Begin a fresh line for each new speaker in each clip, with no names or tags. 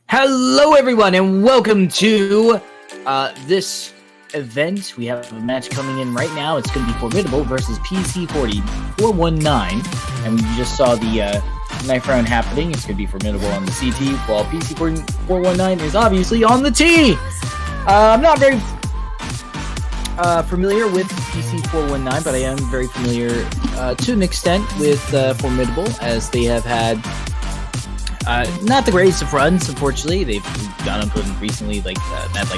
Hello everyone and welcome to this event. We have a match coming in right now. It's going to be Formidable versus PC419, and we just saw the knife round happening. It's going to be Formidable on the CT, while PC419 is obviously on the T. I'm not very familiar with PC419, but I am very familiar to an extent with Formidable, as they have had not the greatest of runs, unfortunately. They've gone up with recently, like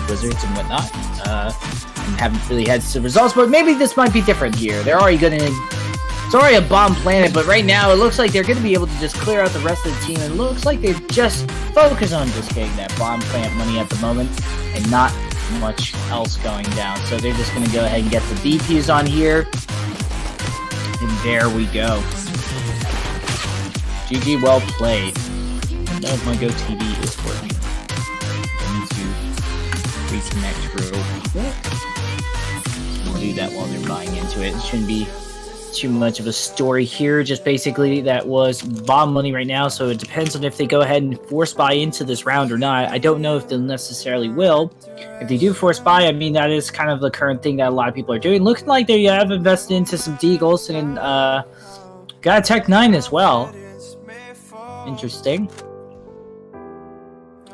Wizards and whatnot, and haven't really had some results. But maybe this might be different here. They're already it's already a bomb planet, but right now it looks like they're going to be able to just clear out the rest of the team. And it looks like they're just focused on just getting that bomb planet money at the moment, and not much else going down. So they're just going to go ahead and get the DPs on here, and there we go. GG, well played. I don't know if my GoTV is working. I need to reconnect real quick. We'll do that while they're buying into it. It shouldn't be too much of a story here. Just basically that was bomb money right now, so it depends on if they go ahead and force buy into this round or not. I don't know if they'll necessarily will. If they do force buy, I mean, that is kind of the current thing that a lot of people are doing. Looks like they have invested into some Deagles and got a Tech 9 as well. Interesting.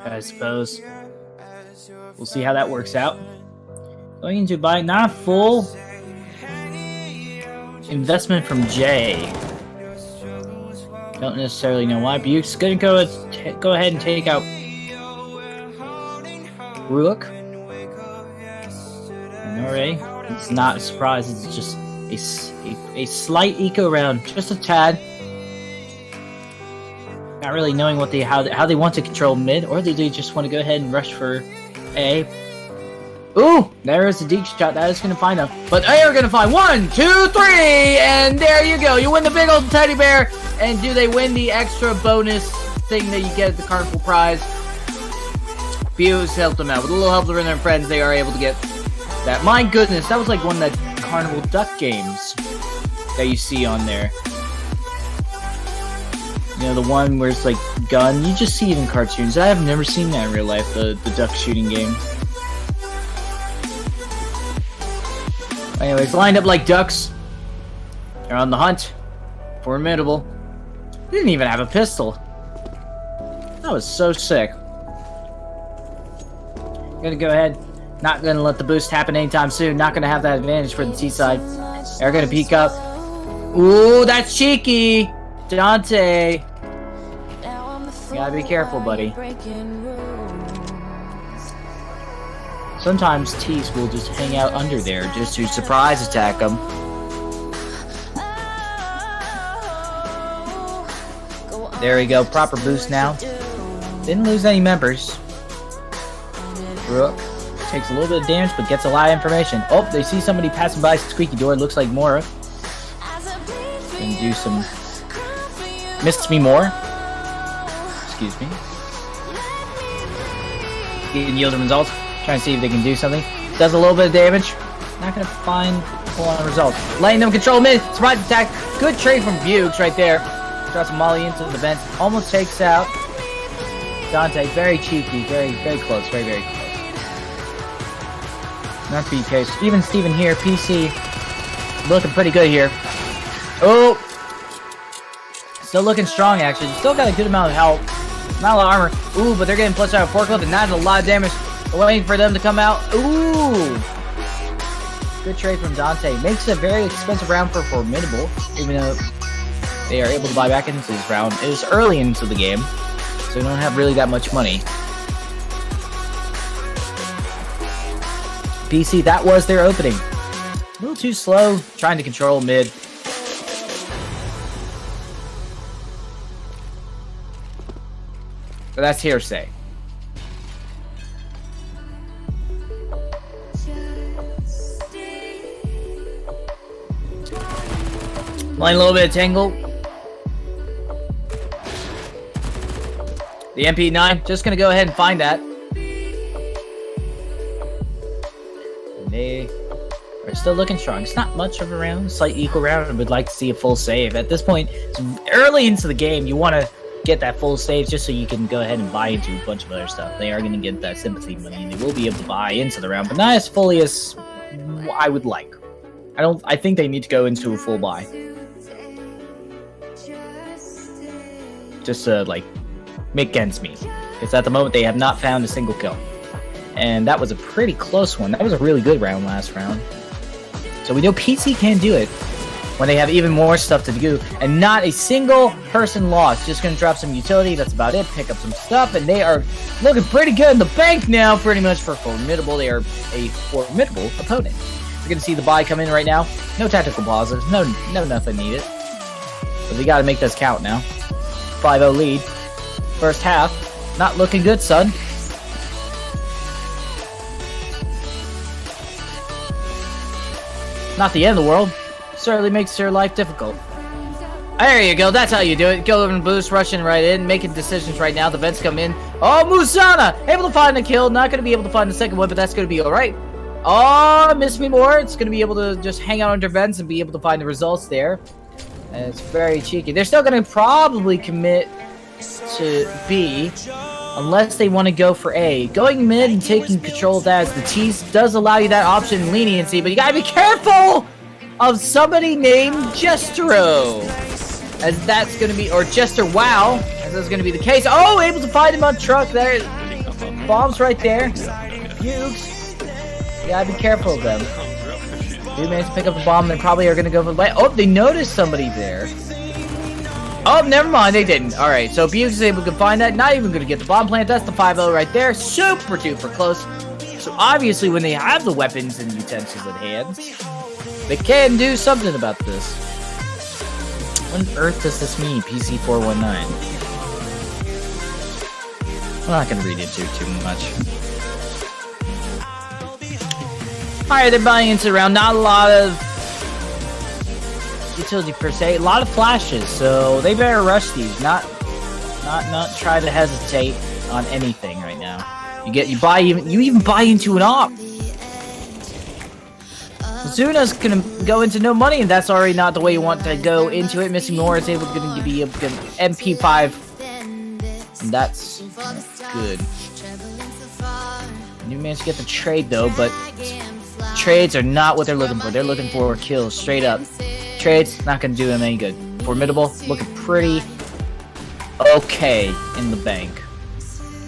I suppose we'll see how that works out. Going into buy, not a full investment from Jay. Don't necessarily know why. Buke's gonna go ahead and take out Rook. And already, it's not a surprise. It's just a slight eco round, just a tad. Not really knowing what how they want to control mid, or they just want to go ahead and rush for A. Ooh, there is a deep shot. That is going to find them. But they are going to find 1, 2, 3, and there you go. You win the big old teddy bear. And do they win the extra bonus thing that you get at the Carnival prize? Fuse helped them out. With a little help from their friends, they are able to get that. My goodness, that was like one of the Carnival Duck games that you see on there. You know, the one where it's like gun. You just see it in cartoons. I have never seen that in real life, the duck shooting game. Anyways, lined up like ducks. They're on the hunt. Formidable. They didn't even have a pistol. That was so sick. Gonna go ahead. Not gonna let the boost happen anytime soon. Not gonna have that advantage for the T side. They're gonna peek up. Ooh, that's cheeky. Dante. You gotta be careful, buddy. Sometimes T's will just hang out under there just to surprise attack them. There we go, proper boost now. Didn't lose any members. Rook takes a little bit of damage but gets a lot of information. Oh, they see somebody passing by squeaky door. Looks like Mora. Gonna do some Missed me more. Excuse me. Getting yield results. Trying to see if they can do something. Does a little bit of damage. Not gonna find full on results. Letting them control mid. Surprise attack. Good trade from Bukes right there. Drops Molly into the vent. Almost takes out Dante. Very cheeky. Very, very close. Very, very close. Not BK. Steven here. PC looking pretty good here. Oh! Still looking strong, actually. Still got a good amount of health. Not a lot of armor. Ooh, but they're getting plus out of forklift, and that's a lot of damage. Waiting for them to come out. Ooh! Good trade from Dante. Makes a very expensive round for Formidable, even though they are able to buy back into this round. It is early into the game, so they don't have really that much money. PC, that was their opening. A little too slow, trying to control mid. But that's hearsay. Playing a little bit of Tangle. The MP9, just gonna go ahead and find that. And they are still looking strong. It's not much of a round, slight equal round. I would like to see a full save. At this point, it's early into the game. You want to get that full stage just so you can go ahead and buy into a bunch of other stuff. They are going to get that sympathy money, and they will be able to buy into the round, but not as fully as I would like. I think they need to go into a full buy. Just to, like, make ends meet. Because at the moment, they have not found a single kill. And that was a pretty close one. That was a really good round last round. So we know PC can do it when they have even more stuff to do. And not a single person lost. Just going to drop some utility. That's about it. Pick up some stuff. And they are looking pretty good in the bank now, pretty much, for Formidable. They are a formidable opponent. We're going to see the buy come in right now. No tactical pauses. No nothing needed. But we got to make this count now. 5-0 lead. First half. Not looking good, son. Not the end of the world. Certainly makes your life difficult. There you go. That's how you do it. Go over and boost, rushing right in, making decisions right now. The vents come in. Oh, Musana! Able to find a kill. Not going to be able to find the second one, but that's going to be alright. Oh, miss me more. It's going to be able to just hang out under vents and be able to find the results there. And it's very cheeky. They're still going to probably commit to B unless they want to go for A. Going mid and taking control of that as the T's does allow you that option and leniency, but you gotta be careful of somebody named Jestero, as that's gonna be, or Jester Wow, as that's gonna be the case. Oh, able to find him on truck there. Bombs right there. Fugues. You gotta be careful of them. Dude managed to pick up the bomb. They probably are gonna go for the light. Oh, they noticed somebody there. Oh, never mind, they didn't. Alright, so Bukes is able to find that. Not even going to get the bomb plant. That's the 5-0 right there. Super duper close. So obviously, when they have the weapons and utensils at hand, they can do something about this. What on earth does this mean, PC419? I'm not going to read into it too much. Alright, they're buying into the round. Not a lot of utility per se, a lot of flashes, so they better rush these, not try to hesitate on anything right now. You even buy into an op. Zuna's gonna go into no money, and that's already not the way you want to go into it. Missing more is able to be a good MP5, and that's good. You managed to get the trade though, but trades are not what they're looking for. They're looking for kills straight up. Trades, not going to do them any good. Formidable, looking pretty okay in the bank.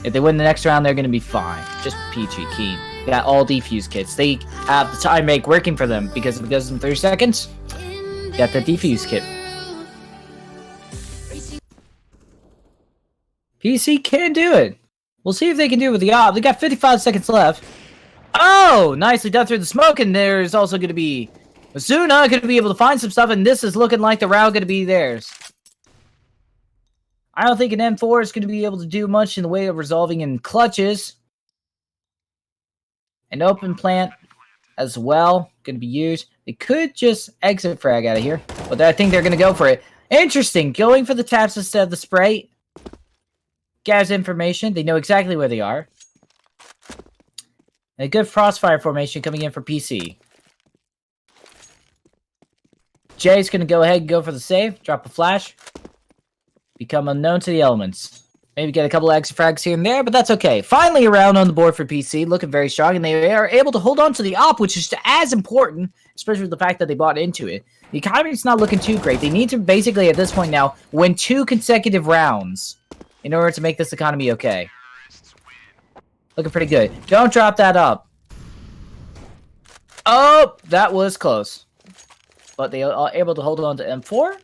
If they win the next round, they're going to be fine. Just peachy keen. Got all defuse kits. They have the time make working for them because if it goes in 30 seconds, got the defuse kit. PC can do it. We'll see if they can do it with the op. They got 55 seconds left. Oh, nicely done through the smoke, and there's also going to be Zuna going to be able to find some stuff, and this is looking like the round going to be theirs. I don't think an M4 is going to be able to do much in the way of resolving in clutches. An open plant as well going to be used. They could just exit frag out of here, but I think they're going to go for it. Interesting, going for the taps instead of the spray. Gathers information. They know exactly where they are. And a good crossfire formation coming in for PC. Jay's going to go ahead and go for the save. Drop a flash. Become unknown to the elements. Maybe get a couple of extra frags here and there, but that's okay. Finally, a round on the board for PC. Looking very strong, and they are able to hold on to the op, which is as important, especially with the fact that they bought into it. The economy's not looking too great. They need to basically, at this point now, win 2 consecutive rounds in order to make this economy okay. Looking pretty good. Don't drop that up. Oh, that was close. But they are able to hold on to M4.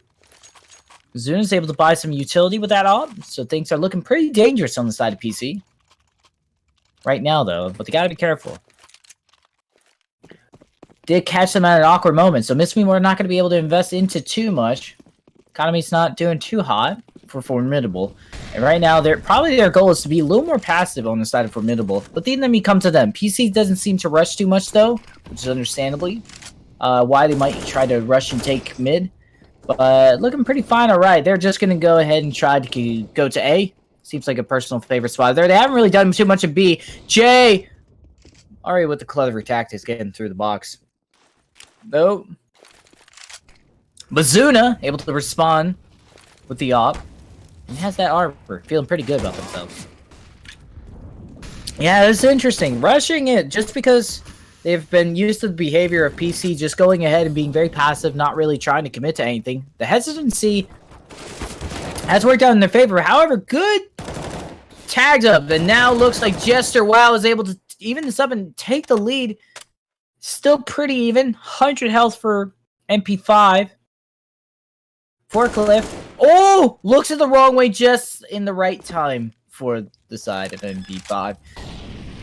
Zuna's able to buy some utility with that op, so things are looking pretty dangerous on the side of PC. Right now, though, but they gotta be careful. Did catch them at an awkward moment, so Miss Me we're not gonna be able to invest into too much. Economy's not doing too hot for Formidable. And right now, their goal is to be a little more passive on the side of Formidable. But the enemy come to them. PC doesn't seem to rush too much, though, which is understandably why they might try to rush and take mid. But looking pretty fine, alright. They're just going to go ahead and try to go to A. Seems like a personal favorite spot there. They haven't really done too much in B. J! Already with the clever tactics getting through the box. Nope. Bazuna able to respond with the op. And has that armor. Feeling pretty good about themselves. Yeah, it's interesting. Rushing it just because they've been used to the behavior of PC just going ahead and being very passive, not really trying to commit to anything. The hesitancy has worked out in their favor. However, good tags up. And now looks like Jester WoW is able to even this up and take the lead. Still pretty even. 100 health for MP5. Forklift. Oh! Looks at the wrong way just in the right time for the side of MP5.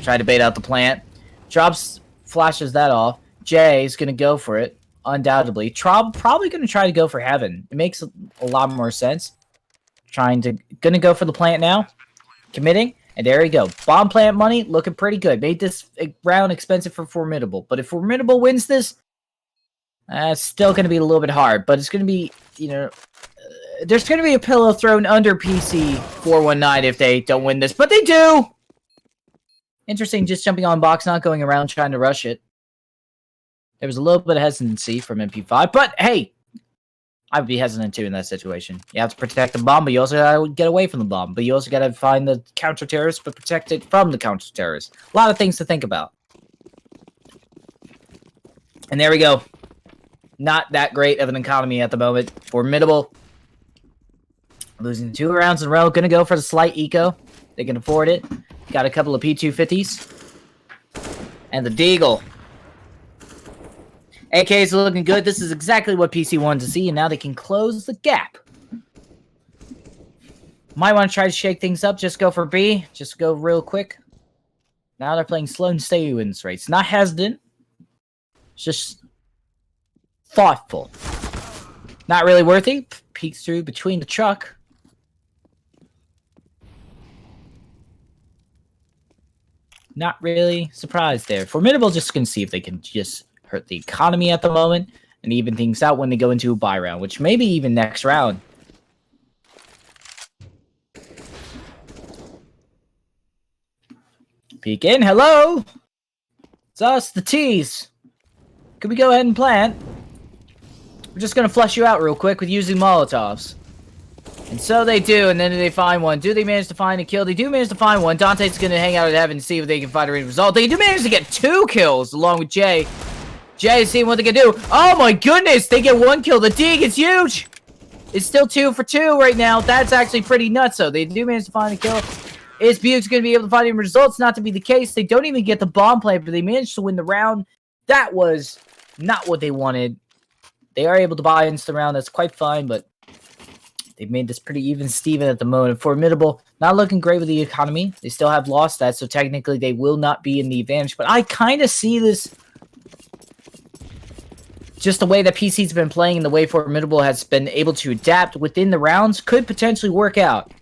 Try to bait out the plant. Drops, flashes that off. Jay is going to go for it. Undoubtedly. Probably going to try to go for Heaven. It makes a lot more sense. Going to go for the plant now. Committing. And there we go. Bomb plant money looking pretty good. Made this round expensive for Formidable. But if Formidable wins this, it's still going to be a little bit hard. But it's going to be, you know, there's going to be a pillow thrown under PC419 if they don't win this. But they do! Interesting, just jumping on box, not going around trying to rush it. There was a little bit of hesitancy from MP5. But, hey, I would be hesitant too in that situation. You have to protect the bomb, but you also gotta get away from the bomb. But you also gotta find the counter-terrorist, but protect it from the counter-terrorist. A lot of things to think about. And there we go. Not that great of an economy at the moment. Formidable. Losing 2 rounds in a row. Gonna go for the slight eco. They can afford it. Got a couple of P250s. And the Deagle. AK is looking good. This is exactly what PC wanted to see, and now they can close the gap. Might want to try to shake things up. Just go for B. Just go real quick. Now they're playing slow and steady wins rates. Not hesitant. Just thoughtful. Not really worthy. Peeks through between the truck. Not really surprised there. Formidable just going to see if they can just hurt the economy at the moment and even things out when they go into a buy round, which maybe even next round. Peek in. Hello! It's us, the T's. Could we go ahead and plant? We're just going to flush you out real quick with using Molotovs. And so they do, and then they find one. Do they manage to find a kill? They do manage to find one. Dante's going to hang out at Heaven and see if they can find a result. They do manage to get 2 kills along with Jay. Jay is seeing what they can do. Oh my goodness, they get 1 kill. The dig is huge. It's still 2 for 2 right now. That's actually pretty nuts, though. They do manage to find a kill. Is Buick's going to be able to find any results? Not to be the case. They don't even get the bomb play, but they managed to win the round. That was not what they wanted. They are able to buy into the round. That's quite fine, but they've made this pretty even Steven at the moment. Formidable, not looking great with the economy. They still have lost that, so technically they will not be in the advantage. But I kind of see this, just the way that PC's been playing and the way Formidable has been able to adapt within the rounds could potentially work out.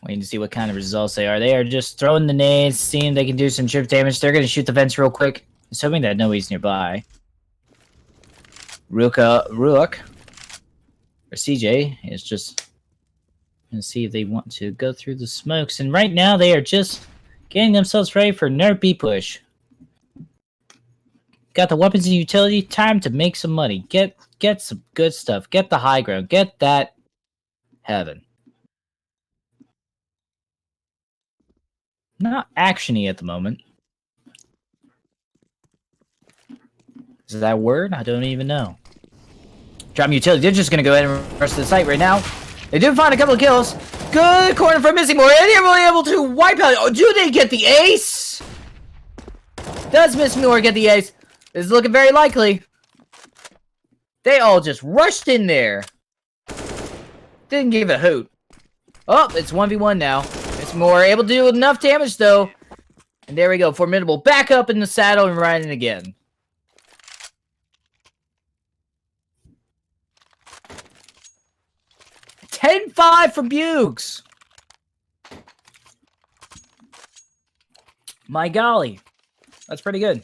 Waiting to see what kind of results they are. They are just throwing the nades, seeing if they can do some chip damage. They're going to shoot the vents real quick, assuming that nobody's nearby. Rook, or CJ is just going to see if they want to go through the smokes. And right now, they are just getting themselves ready for nerd B push. Got the weapons and utility. Time to make some money. Get some good stuff. Get the high ground. Get that Heaven. Not actiony at the moment. Is that a word? I don't even know. Drop utility. They're just going to go ahead and rush to the site right now. They do find a couple of kills. Good corner for Missing More. And they're really able to wipe out. Oh, do they get the ace? Does Missing More get the ace? This is looking very likely. They all just rushed in there. Didn't give a hoot. Oh, it's 1v1 now. More able to do enough damage though, and there we go. Formidable back up in the saddle and riding again. $10-5 from Bukes. My golly, that's pretty good.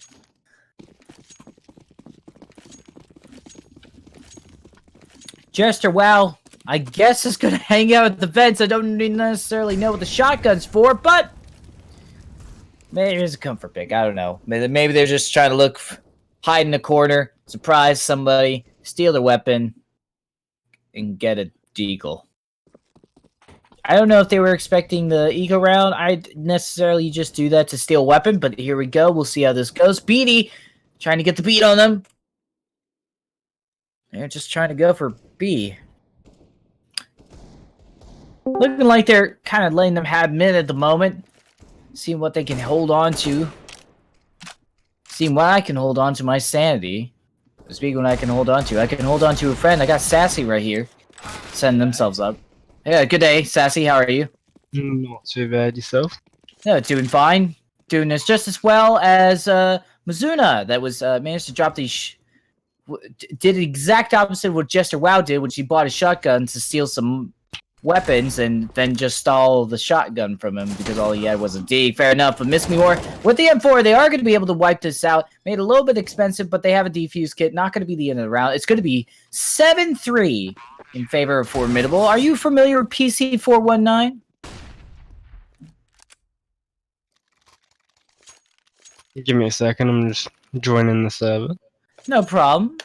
Jester, wow, I guess it's gonna hang out at the vents. I don't necessarily know what the shotgun's for, but maybe it's a comfort pick. I don't know. Maybe they're just trying to hide in a corner, surprise somebody, steal their weapon, and get a deagle. I don't know if they were expecting the eco round. I'd necessarily just do that to steal a weapon, but here we go. We'll see how this goes. Beanie trying to get the beat on them. They're just trying to go for B. Looking like they're kind of letting them have mid at the moment. Seeing what they can hold on to. Seeing what I can hold on to my sanity. Speaking of what I can hold on to. I can hold on to a friend. I got Sassy right here. Setting themselves up. Yeah, good day, Sassy. How are you?
Not too bad. Yourself?
Yeah, doing fine. Doing this just as well as Mizuna. That was managed to drop these... did the exact opposite of what Jester Wow did, which he bought a shotgun to steal some weapons and then just stole the shotgun from him because all he had was a D. Fair enough, but Miss Me More, with the M4, they are going to be able to wipe this out. Made it a little bit expensive, but they have a defuse kit. Not going to be the end of the round. It's going to be 7-3 in favor of Formidable. Are you familiar with PC419?
Give me a second. I'm just joining the server.
No problem.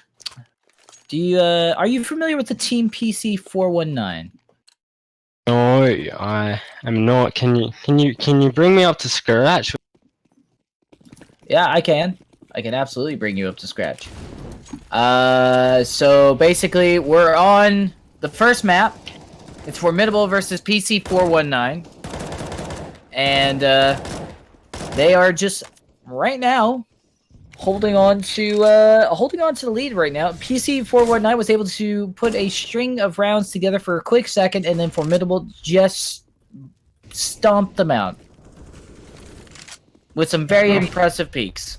Do you are you familiar with the team PC419?
No, I am not. Can you bring me up to scratch?
Yeah, I can. I can absolutely bring you up to scratch. So basically, we're on the first map. It's Formidable versus PC419, and they are just right now holding on to the lead right now. PC419 was able to put a string of rounds together for a quick second, and then Formidable just stomped them out with some very impressive peaks.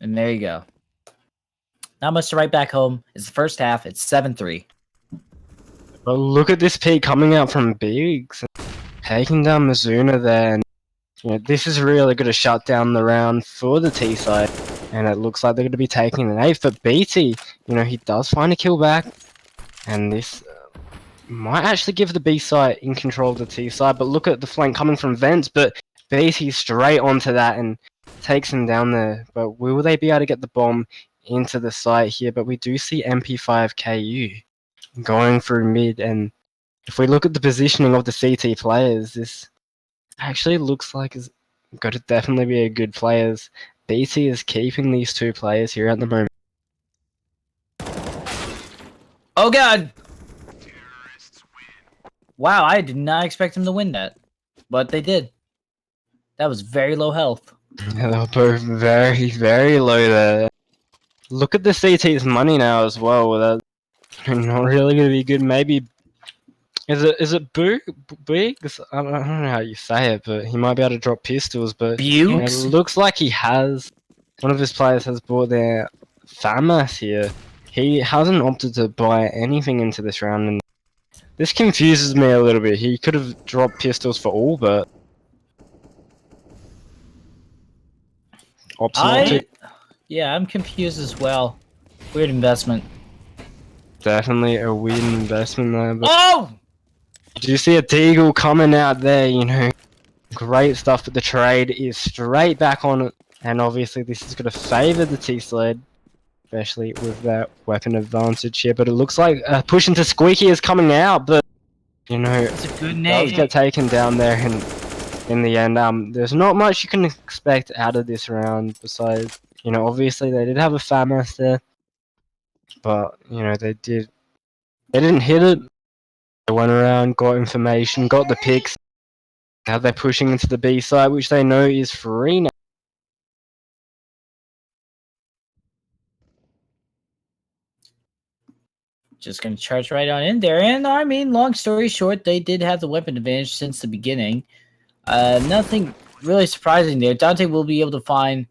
And there you go. Not much to write back home. It's the first half. It's 7-3.
But look at this peak coming out from Biggs, taking down Mizuna there. And, you know, this is really going to shut down the round for the T side, and it looks like they're going to be taking an 8th. But BT, you know, he does find a kill back, and this might actually give the B side in control of the T side. But look at the flank coming from Vents, but BT straight onto that and takes him down there. But will they be able to get the bomb into the site here? But we do see MP5KU going through mid, and if we look at the positioning of the CT players, this actually looks like it's got to definitely be a good players. BT is keeping these two players here at the moment.
Oh god! Wow, I did not expect them to win that. But they did. That was very low health.
Yeah, they were both very, very low there. Look at the CT's money now as well. That's not really going to be good. Maybe is it Biggs? I don't know how you say it, but he might be able to drop pistols. But it looks like he has. One of his players has bought their FAMAS here. He hasn't opted to buy anything into this round, and this confuses me a little bit. He could have dropped pistols for all, but opts not to.
Yeah, I'm confused as well. Weird investment.
Definitely a weird investment there. But
oh!
Do you see a Deagle coming out there? You know, great stuff. But the trade is straight back on it, and obviously this is going to favour the T-Sled, especially with that weapon advantage here. But it looks like push into Squeaky is coming out, but you know,
it's a good name.
Does get taken down there, and in the end, there's not much you can expect out of this round besides, you know, obviously they did have a FAMAS there, but you know they didn't hit it. They went around, got information, got the picks. Now they're pushing into the B side, which they know is free now.
Just gonna charge right on in there, and I mean, long story short, they did have the weapon advantage since the beginning. Nothing really surprising there. Dante will be able to find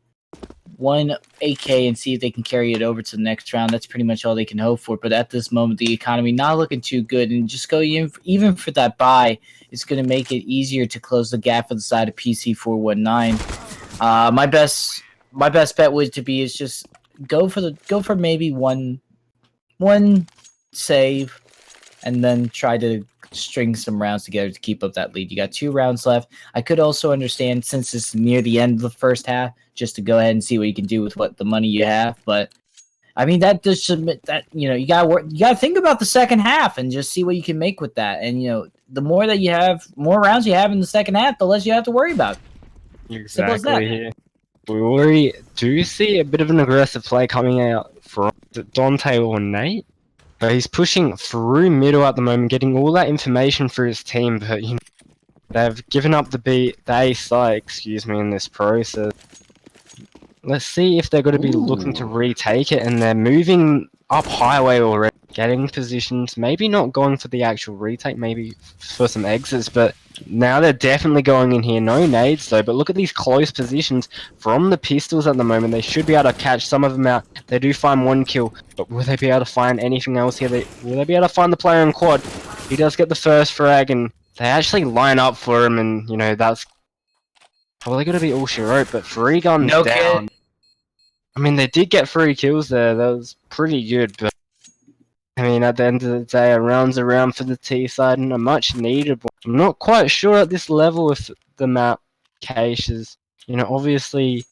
one AK and see if they can carry it over to the next round. That's pretty much all they can hope for. But at this moment, the economy not looking too good, and just go even for that buy is going to make it easier to close the gap for the side of PC419. My best bet would to be is just go for maybe one save, and then try to string some rounds together to keep up that lead. You got 2 rounds left. I could also understand, since it's near the end of the first half, just to go ahead and see what you can do with what the money you have. But I mean, that does submit that, you know, you gotta think about the second half and just see what you can make with that. And you know, the more that you have, more rounds you have in the second half, the less you have to worry about. Simple as that.
Exactly. We already do see a bit of an aggressive play coming out from Dante or Nate. But he's pushing through middle at the moment, getting all that information for his team. But you know, they've given up the A side, excuse me, in this process. Let's see if they're going to be looking to retake it, and they're moving up highway already, getting positions, maybe not going for the actual retake, maybe for some exits, but now they're definitely going in here. No nades though, but look at these close positions from the pistols at the moment. They should be able to catch some of them out. They do find 1 kill, but will they be able to find anything else here? Will they be able to find the player in quad? He does get the first frag, and they actually line up for him, and you know, that's probably going to be all she wrote, but 3 guns
No
down.
kid.
I mean, they did get 3 kills there. That was pretty good, but I mean, at the end of the day, a round's around for the T side and a much needed one. I'm not quite sure at this level if the map caches. You know, obviously,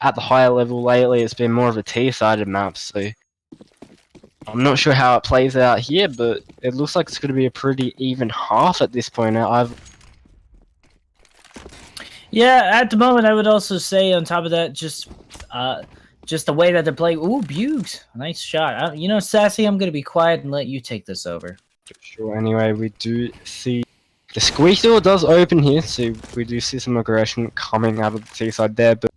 at the higher level lately, it's been more of a T-sided map, so I'm not sure how it plays out here, but it looks like it's going to be a pretty even half at this point.
Yeah, at the moment, I would also say on top of that, just the way that they're playing. Ooh, Bugs, nice shot. You know, Sassy, I'm gonna be quiet and let you take this over.
Sure. Anyway, we do see the squeak door does open here, so we do see some aggression coming out of the T side there, but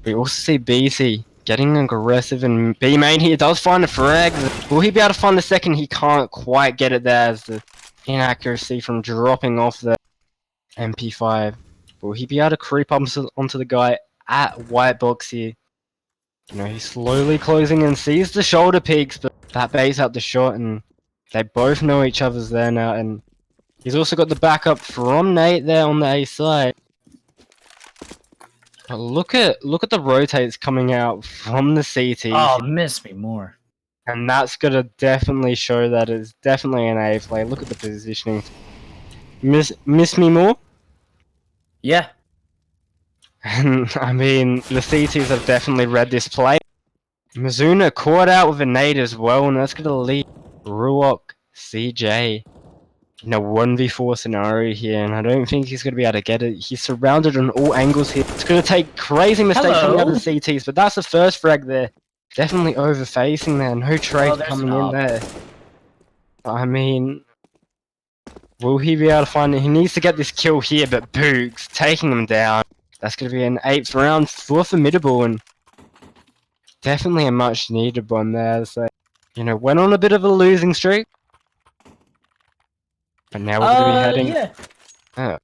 we also see BC getting aggressive, and B main here does find a frag. Will he be able to find the second? He can't quite get it there as the inaccuracy from dropping off the MP5. Will he be able to creep up onto the guy at white box here? You know, he's slowly closing and sees the shoulder peaks, but that baits out the shot, and they both know each other's there now, and he's also got the backup from Nate there on the A side. But look at the rotates coming out from the CT.
Oh, miss me more.
And that's gonna definitely show that it's definitely an A play. Look at the positioning. Miss me more?
Yeah.
And I mean, the CTs have definitely read this play. Mizuna caught out with a nade as well, and that's going to lead Ruok CJ in a 1v4 scenario here, and I don't think he's going to be able to get it. He's surrounded on all angles here. It's going to take crazy mistakes coming out of the CTs, but that's the first frag there. Definitely over-facing there. No trade coming in there. I mean, will he be able to find it? He needs to get this kill here, but Boogs taking him down. That's going to be an 8th round for Formidable, and definitely a much needed one there. So, you know, went on a bit of a losing streak, but now we're going to be heading.
Yeah.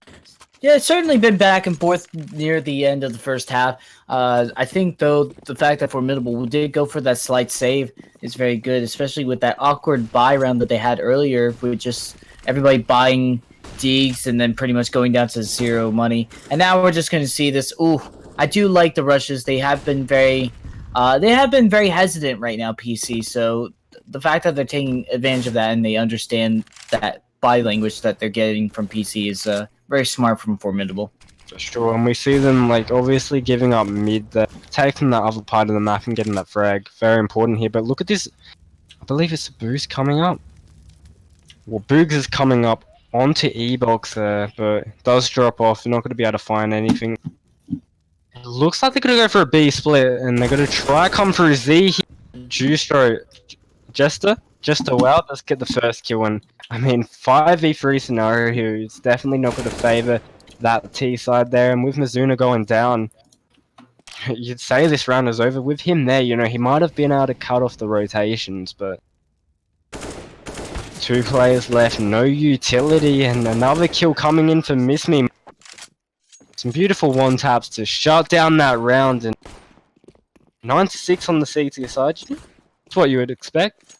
Yeah, it's certainly been back and forth near the end of the first half. I think, though, the fact that Formidable did go for that slight save is very good, especially with that awkward buy round that they had earlier, with just everybody buying digs and then pretty much going down to 0 money. And now we're just going to see this. Ooh, I do like the rushes. They have been very hesitant right now, PC. So the fact that they're taking advantage of that and they understand that body language that they're getting from PC is very smart from Formidable.
For sure, and we see them, like, obviously giving up mid there, taking that other part of the map and getting that frag. Very important here, but look at this. I believe it's a boost coming up. Well, Boogs is coming up onto E-Box there, but it does drop off. They're not going to be able to find anything. It looks like they're going to go for a B split, and they're going to try come through Z here. Juistro, Jester, wow, let's get the first kill. And I mean, 5v3 scenario here is definitely not going to favor that T side there. And with Mizuna going down, you'd say this round is over. With him there, you know, he might have been able to cut off the rotations, but 2 players left, no utility, and another kill coming in for Miss Me. Some beautiful one taps to shut down that round, and 9-6 on the CT side. That's what you would expect.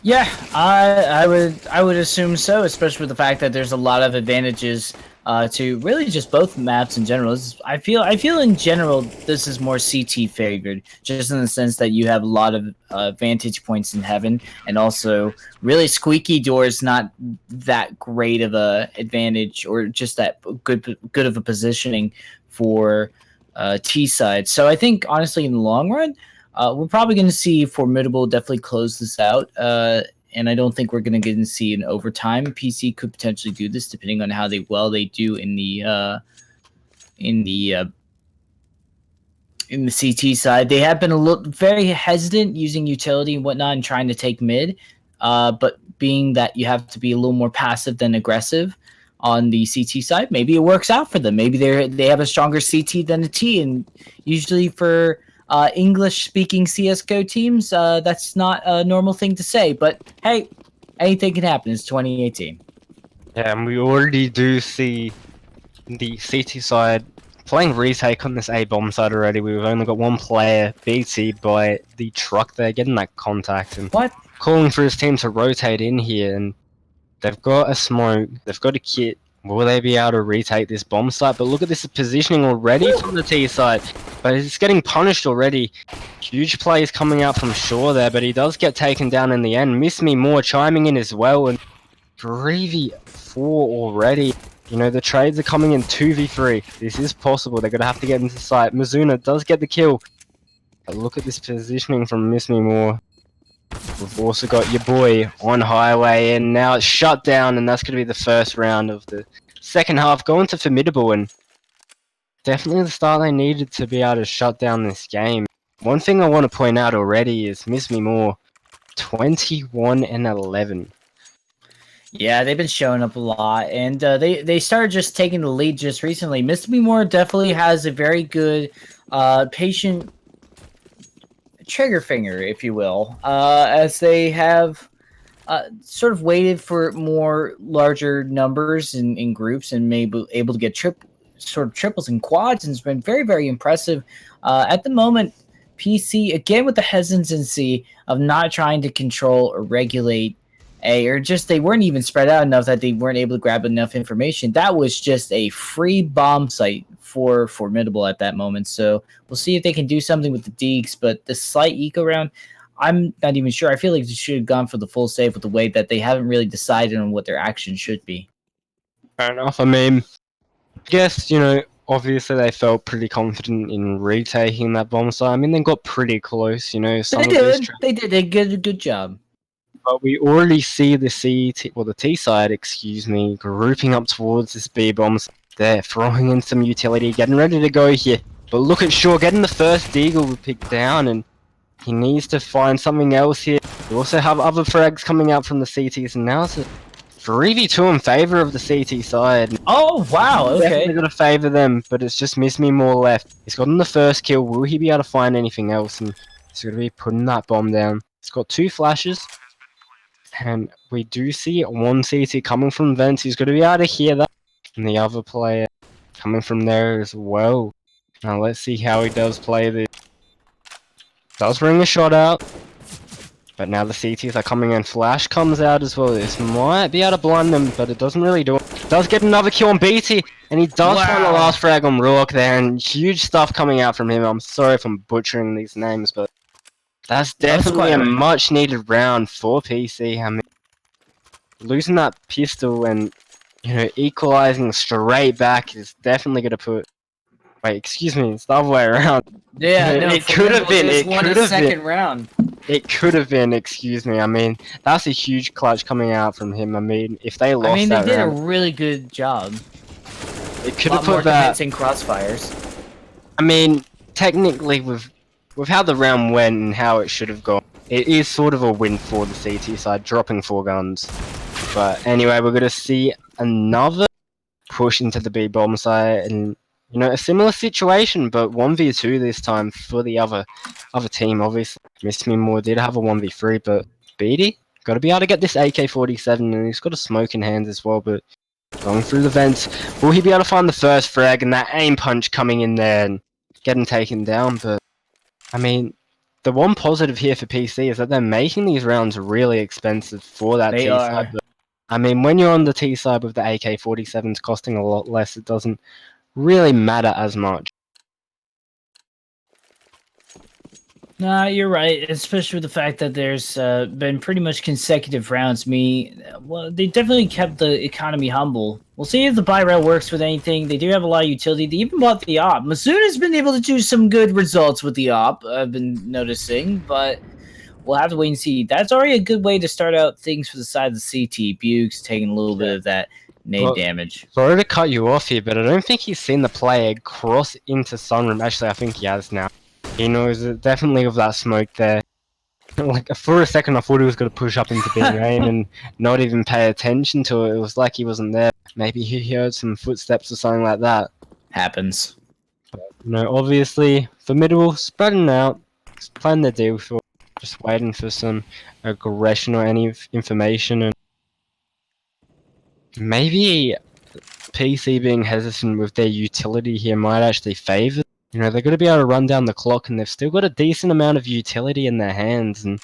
Yeah, I would assume so, especially with the fact that there's a lot of advantages to really just both maps in general. I feel in general this is more CT favored, just in the sense that you have a lot of vantage points in heaven, and also really squeaky doors not that great of a advantage, or just that good of a positioning for T side. So I think honestly in the long run, we're probably going to see Formidable definitely close this out. And I don't think we're going to see an overtime. PC could potentially do this depending on how they do in the CT side. They have been very hesitant using utility and whatnot and trying to take mid, but being that you have to be a little more passive than aggressive on the CT side, maybe it works out for them. Maybe they have a stronger CT than a T, and usually for English-speaking CS:GO teams, that's not a normal thing to say. But hey, anything can happen. It's 2018.
Yeah, and we already do see the CT side playing retake on this A bomb side already. We've only got one player BT by the truck there, getting that contact and calling for his team to rotate in here. And they've got a smoke, they've got a kit. Will they be able to retake this bomb site? But look at this positioning already from the T side. But it's getting punished already. Huge plays coming out from Shaw there, but he does get taken down in the end. Miss Me More chiming in as well, and 3v4 already. You know, the trades are coming in 2v3. This is possible. They're going to have to get into sight. Mizuna does get the kill. But look at this positioning from Miss Me More. We've also got your boy on highway, and now it's shut down, and that's going to be the first round of the second half. Going to Formidable, and definitely the start they needed to be able to shut down this game. One thing I want to point out already is Miss Me More, 21-11.
Yeah, they've been showing up a lot, and they started just taking the lead just recently. Miss Me More definitely has a very good patient trigger finger, if you will, as they have sort of waited for more larger numbers in groups and maybe able to get triples and quads, and it's been very, very impressive. At the moment, PC, again with the hesitancy of not trying to control or regulate or just they weren't even spread out enough that they weren't able to grab enough information. That was just a free bomb site for Formidable at that moment. So we'll see if they can do something with the Deeks, but the slight eco round, I'm not even sure. I feel like they should have gone for the full save with the way that they haven't really decided on what their action should be.
Fair enough. I mean, I guess, you know, obviously they felt pretty confident in retaking that bomb site. I mean, they got pretty close, you know.
They did. They did a good job.
But we already see the the T side, excuse me, grouping up towards this B bombs. They're throwing in some utility, getting ready to go here. But look at Shaw getting the first deagle picked down, and he needs to find something else here. We also have other frags coming out from the CTs, and now it's a 3v2 in favor of the CT side.
Oh, wow, okay.
Definitely got to favor them, but it's just Miss Me More left. He's gotten the first kill. Will he be able to find anything else? And he's going to be putting that bomb down. He's got 2 flashes. And we do see one CT coming from vents. He's going to be able to hear that. And the other player coming from there as well. Now let's see how he does play this. Does ring a shot out. But now the CTs are coming in. Flash comes out as well. This might be able to blind them, but it doesn't really do it. Does get another kill on BT. And he does find the last frag on Rourke there. And huge stuff coming out from him. I'm sorry if I'm butchering these names, but that's definitely a much needed round for PC. I mean, losing that pistol and, you know, equalizing straight back is definitely going to put... Wait, excuse me, it's the other way around.
Yeah, no,
it could have been. It could have
been. Round.
It could have been. Excuse me. I mean, that's a huge clutch coming out from him. I mean, if they lost,
they did
round,
a really good job.
It could have put that
in crossfires.
I mean, technically, with how the round went and how it should have gone, it is sort of a win for the CT side, dropping 4 guns. But anyway, we're gonna see another push into the B bomb site, and you know, a similar situation, but 1v2 this time for the other team. Obviously, Miss Me More did have a 1v3, but Beatty got to be able to get this AK-47, and he's got a smoke in hand as well. But going through the vents, will he be able to find the first frag? And that aim punch coming in there and getting taken down. But I mean, the one positive here for PC is that they're making these rounds really expensive for that
They
T
are.
side. But I mean, when you're on the T side with the AK-47s costing a lot less, it doesn't really matter as much.
Nah, you're right, especially with the fact that there's been pretty much consecutive rounds. Well, they definitely kept the economy humble. We'll see if the buy rail works with anything. They do have a lot of utility. They even bought the op. Masuna's been able to do some good results with the op, I've been noticing, but we'll have to wait and see. That's already a good way to start out things for the side of the CT. Bukes taking a little bit of that nade damage.
Sorry to cut you off here, but I don't think he's seen the player cross into Sunroom. Actually, I think he has now. He knows definitely of that smoke there. Like, for a second I thought he was going to push up into big rain and not even pay attention to it. It was like he wasn't there. Maybe he heard some footsteps or something like that.
Happens.
You know, obviously, Formidable, spreading out, playing their deal for just waiting for some aggression or any information. And maybe PC being hesitant with their utility here might actually favour. You know, they're going to be able to run down the clock, and they've still got a decent amount of utility in their hands, and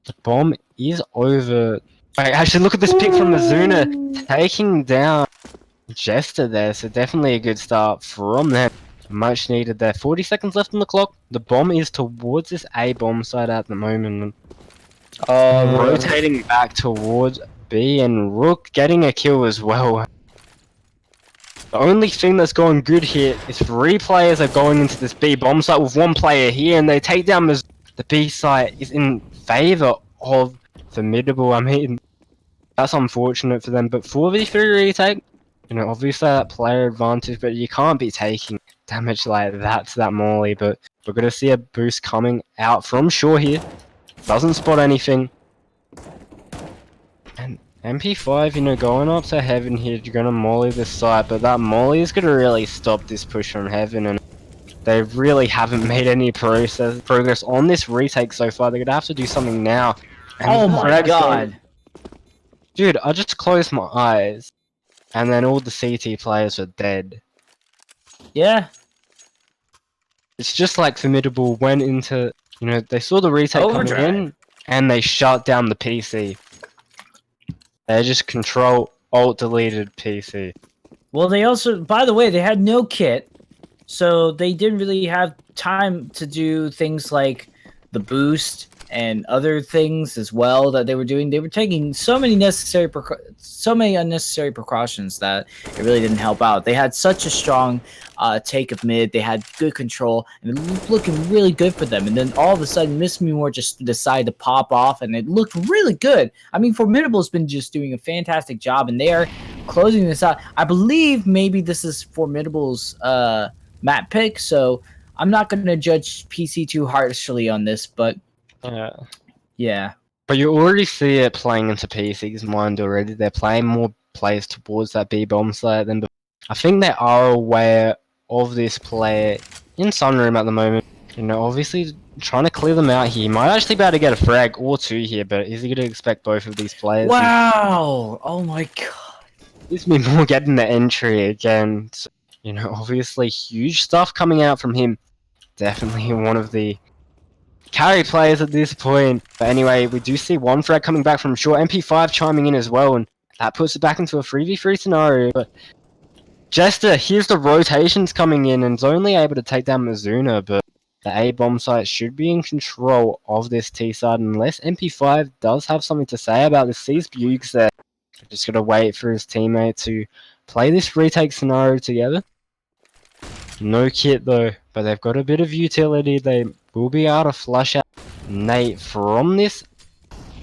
the bomb is over. Wait, actually, look at this pick from Mizuna, taking down Jester there, so definitely a good start from them. Much needed there. 40 seconds left on the clock. The bomb is towards this A bomb site at the moment. Rotating back towards B, and Rook getting a kill as well. The only thing that's going good here is 3 players are going into this B bomb site with 1 player here, and they take down the B site is in favour of Formidable. I mean, that's unfortunate for them, but 4v3 retake, you know, obviously that player advantage, but you can't be taking damage like that to that Morley. But we're going to see a boost coming out from shore here. Doesn't spot anything. And MP5, you know, going up to heaven here, you're going to molly this site, but that molly is going to really stop this push from heaven, and they really haven't made any progress on this retake so far. They're going to have to do something now. And
oh my god.
Dude, I just closed my eyes, and then all the CT players were dead.
Yeah.
It's just like Formidable went into, you know, they saw the retake coming in, and they shut down the PC. They just control alt deleted PC.
Well, they also, by the way, they had no kit, so they didn't really have time to do things like the boost and other things as well that they were doing. They were taking so many unnecessary precautions that it really didn't help out. They had such a strong take of mid. They had good control, and it looked looking really good for them. And then all of a sudden, Miss Me More just decided to pop off, and it looked really good. I mean, Formidable's been just doing a fantastic job, and they are closing this out. I believe maybe this is Formidable's map pick, so I'm not going to judge PC too harshly on this, but yeah.
But you already see it playing into PC's mind already. They're playing more plays towards that B bomb site than before. I think they are aware of this player in Sunroom at the moment. You know, obviously trying to clear them out here. He might actually be able to get a frag or 2 here, but is he going to expect both of these players?
Wow! Oh my god.
This me more getting the entry again. So, you know, obviously huge stuff coming out from him. Definitely one of the carry players at this point. But anyway, we do see 1 frag coming back from short. MP5 chiming in as well, and that puts it back into a 3v3 scenario. But Jester, here's the rotations coming in, and is only able to take down Mizuna, but the A bomb site should be in control of this T side unless MP5 does have something to say about this. Sees Bukes there. Just gotta wait for his teammate to play this retake scenario together. No kit though, but they've got a bit of utility. They will be able to flush out Nate from this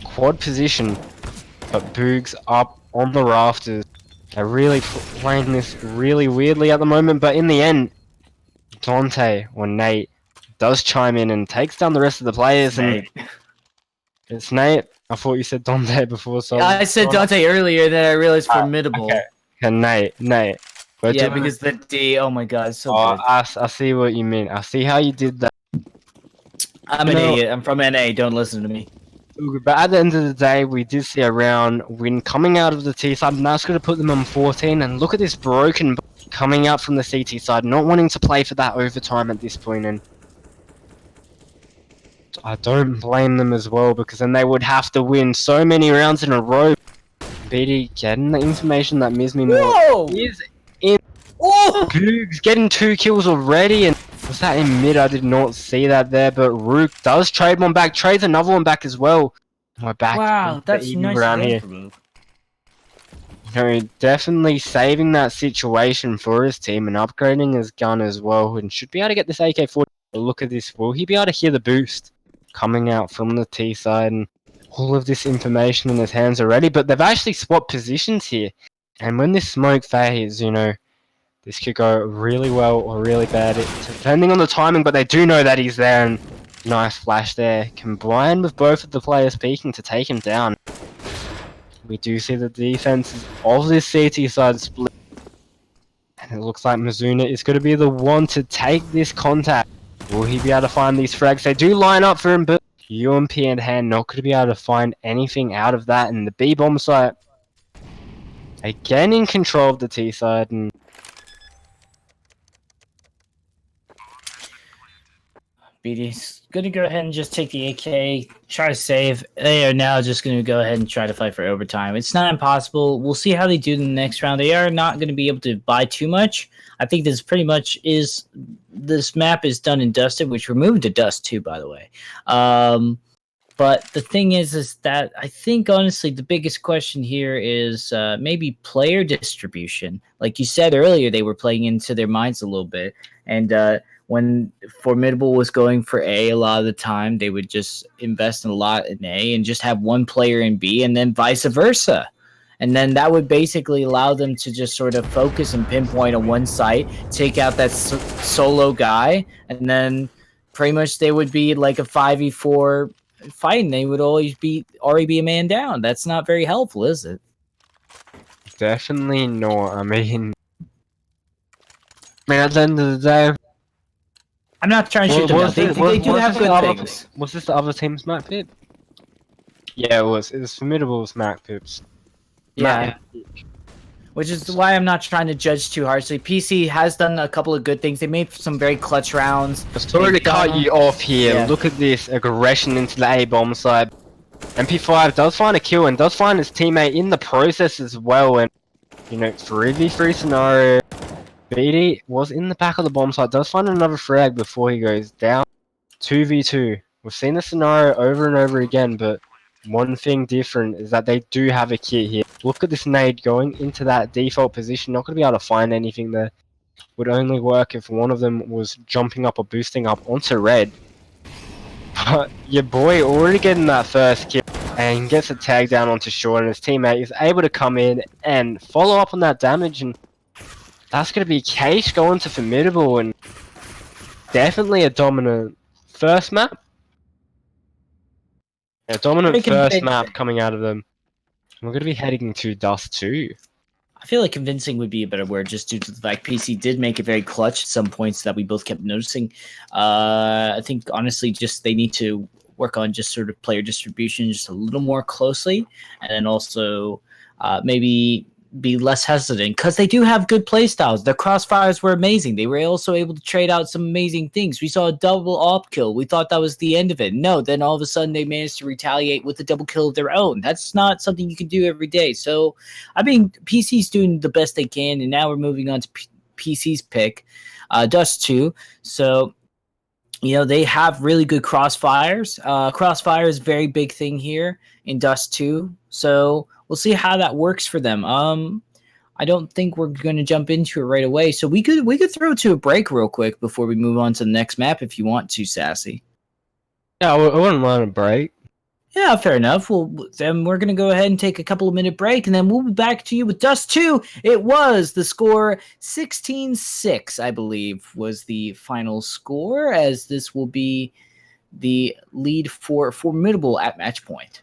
quad position, but Boog's up on the rafters. They're really playing this really weirdly at the moment, but in the end, Dante, or Nate, does chime in and takes down the rest of the players.
Nate.
And it's Nate. I thought you said Dante before, so
I said Dante earlier, then I realized Formidable.
Okay. And Nate.
Yeah, because the D, oh my god, so good.
I see what you mean. I see how you did that.
I'm an idiot. I'm from NA. Don't listen to me.
But at the end of the day, we did see a round win coming out of the T side, and that's going to put them on 14. And look at this broken coming out from the CT side, not wanting to play for that overtime at this point. And I don't blame them as well, because then they would have to win so many rounds in a row. BD getting the information that Mizmi
Whoa!
is in.
Oh!
Googs getting 2 kills already, and was that in mid? I did not see that there, but Rook does trade one back, trades another one back as well. We're back
Wow,
into the
that's
even
nice
round here.
move.
You know, definitely saving that situation for his team and upgrading his gun as well, and should be able to get this AK-40. Look at this, will he be able to hear the boost coming out from the T side, and all of this information in his hands already, but they've actually swapped positions here, and when this smoke fades, you know, this could go really well or really bad, it's depending on the timing, but they do know that he's there, and nice flash there, combined with both of the players peeking to take him down. We do see the defense of this CT side split, and it looks like Mizuna is going to be the one to take this contact. Will he be able to find these frags? They do line up for him, but UMP in hand not going to be able to find anything out of that, and the B-bomb site again in control of the T side, and
BD's gonna go ahead and just take the AK, try to save. They are now just gonna go ahead and try to fight for overtime. It's not impossible. We'll see how they do in the next round. They are not gonna be able to buy too much. I think this pretty much is this map is done and dusted, which we're moving to dust too, by the way. But the thing is that I think honestly the biggest question here is maybe player distribution. Like you said earlier, they were playing into their minds a little bit, and when Formidable was going for A lot of the time, they would just invest a lot in A and just have one player in B, and then vice versa. And then that would basically allow them to just sort of focus and pinpoint on one site, take out that solo guy, and then pretty much they would be like a 5v4 fight, and they would always already be a man down. That's not very helpful, is it?
definitely not. I mean, at the end of the day,
I'm not trying to shoot them down. They do have good things.
Was this the other team's map pip? Yeah, it was. It was Formidable's map pips.
Yeah. Which is why I'm not trying to judge too harshly. PC has done a couple of good things. They made some very clutch rounds.
Sorry to cut you off here. Yeah. Look at this aggression into the A-bomb side. MP5 does find a kill and does find his teammate in the process as well. And, you know, 3v3 scenario. BD was in the back of the bomb site. Does find another frag before he goes down. 2v2. We've seen the scenario over and over again, but one thing different is that they do have a kit here. Look at this nade going into that default position. Not going to be able to find anything there. Would only work if one of them was jumping up or boosting up onto red. But your boy already getting that first kill and gets a tag down onto short, and his teammate is able to come in and follow up on that damage, and that's going to be Case going to Formidable, and definitely a dominant first map. A dominant first map coming out of them. We're going to be heading to Dust 2.
I feel like convincing would be a better word, just due to the fact PC did make it very clutch at some points that we both kept noticing. I think, honestly, just they need to work on just sort of player distribution just a little more closely, and then also maybe be less hesitant, because they do have good play styles. Their crossfires were amazing. They were also able to trade out some amazing things. We saw a double op kill. We thought that was the end of it. No, then all of a sudden they managed to retaliate with a double kill of their own. That's not something you can do every day. So, I mean, PC's doing the best they can, and now we're moving on to PC's pick, Dust 2. So, you know, they have really good crossfires. Crossfire is a very big thing here in Dust 2. So, we'll see how that works for them. I don't think we're going to jump into it right away. So we could throw to a break real quick before we move on to the next map if you want to, Sassy.
Yeah, I wouldn't mind a break.
Yeah, fair enough. Well, then we're going to go ahead and take a couple of minute break, and then we'll be back to you with Dust 2. It was the score 16-6, I believe, was the final score, as this will be the lead for Formidable at match point.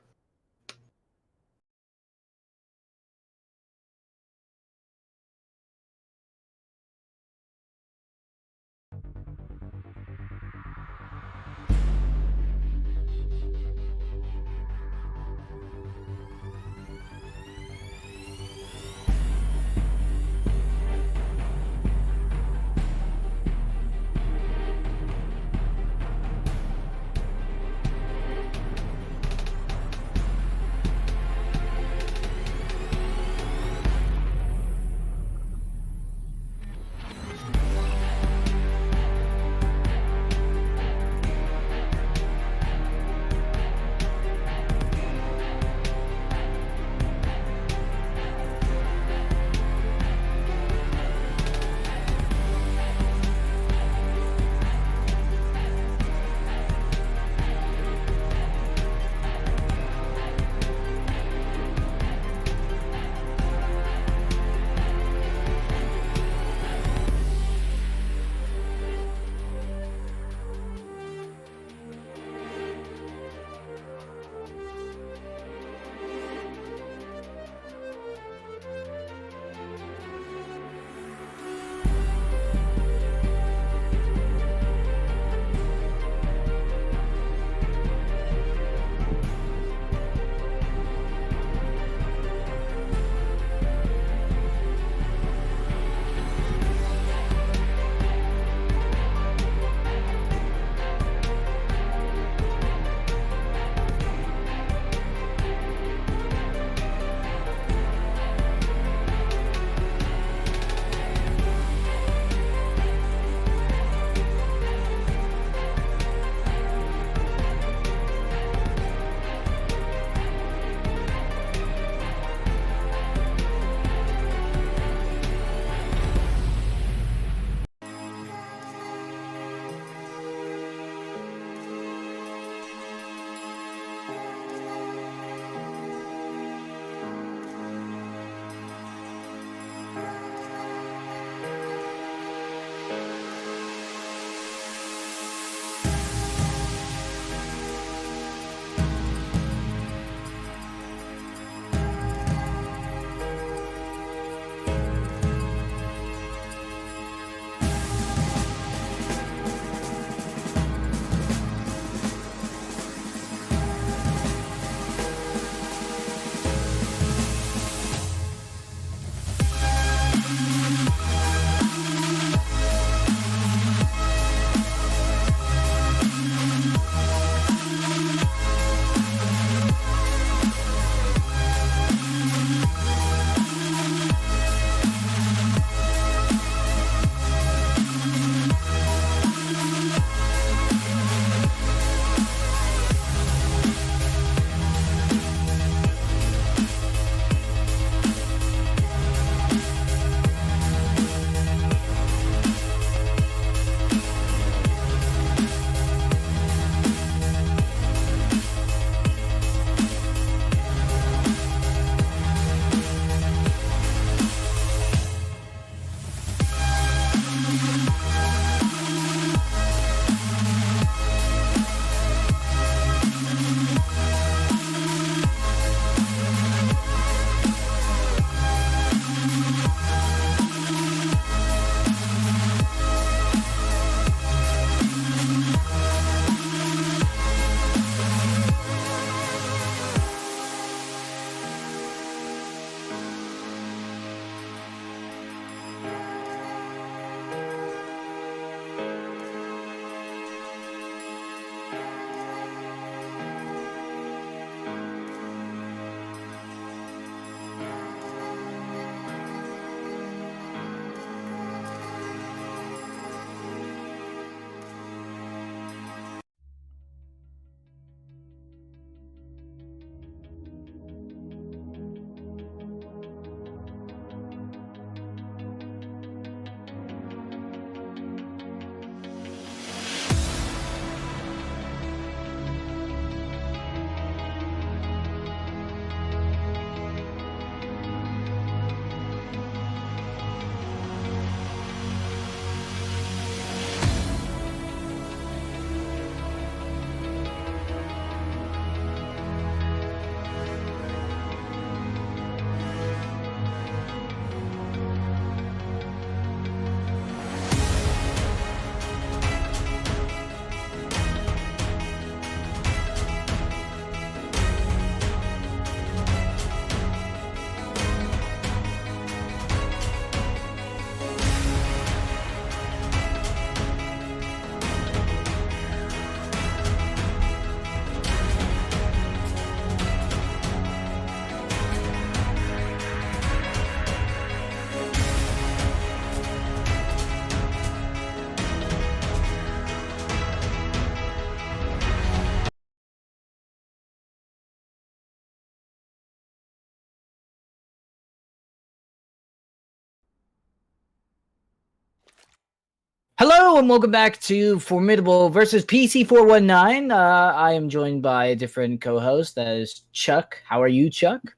Hello and welcome back to Formidable versus PC419. I am joined by a different co-host. That is Chuck. How are you, Chuck?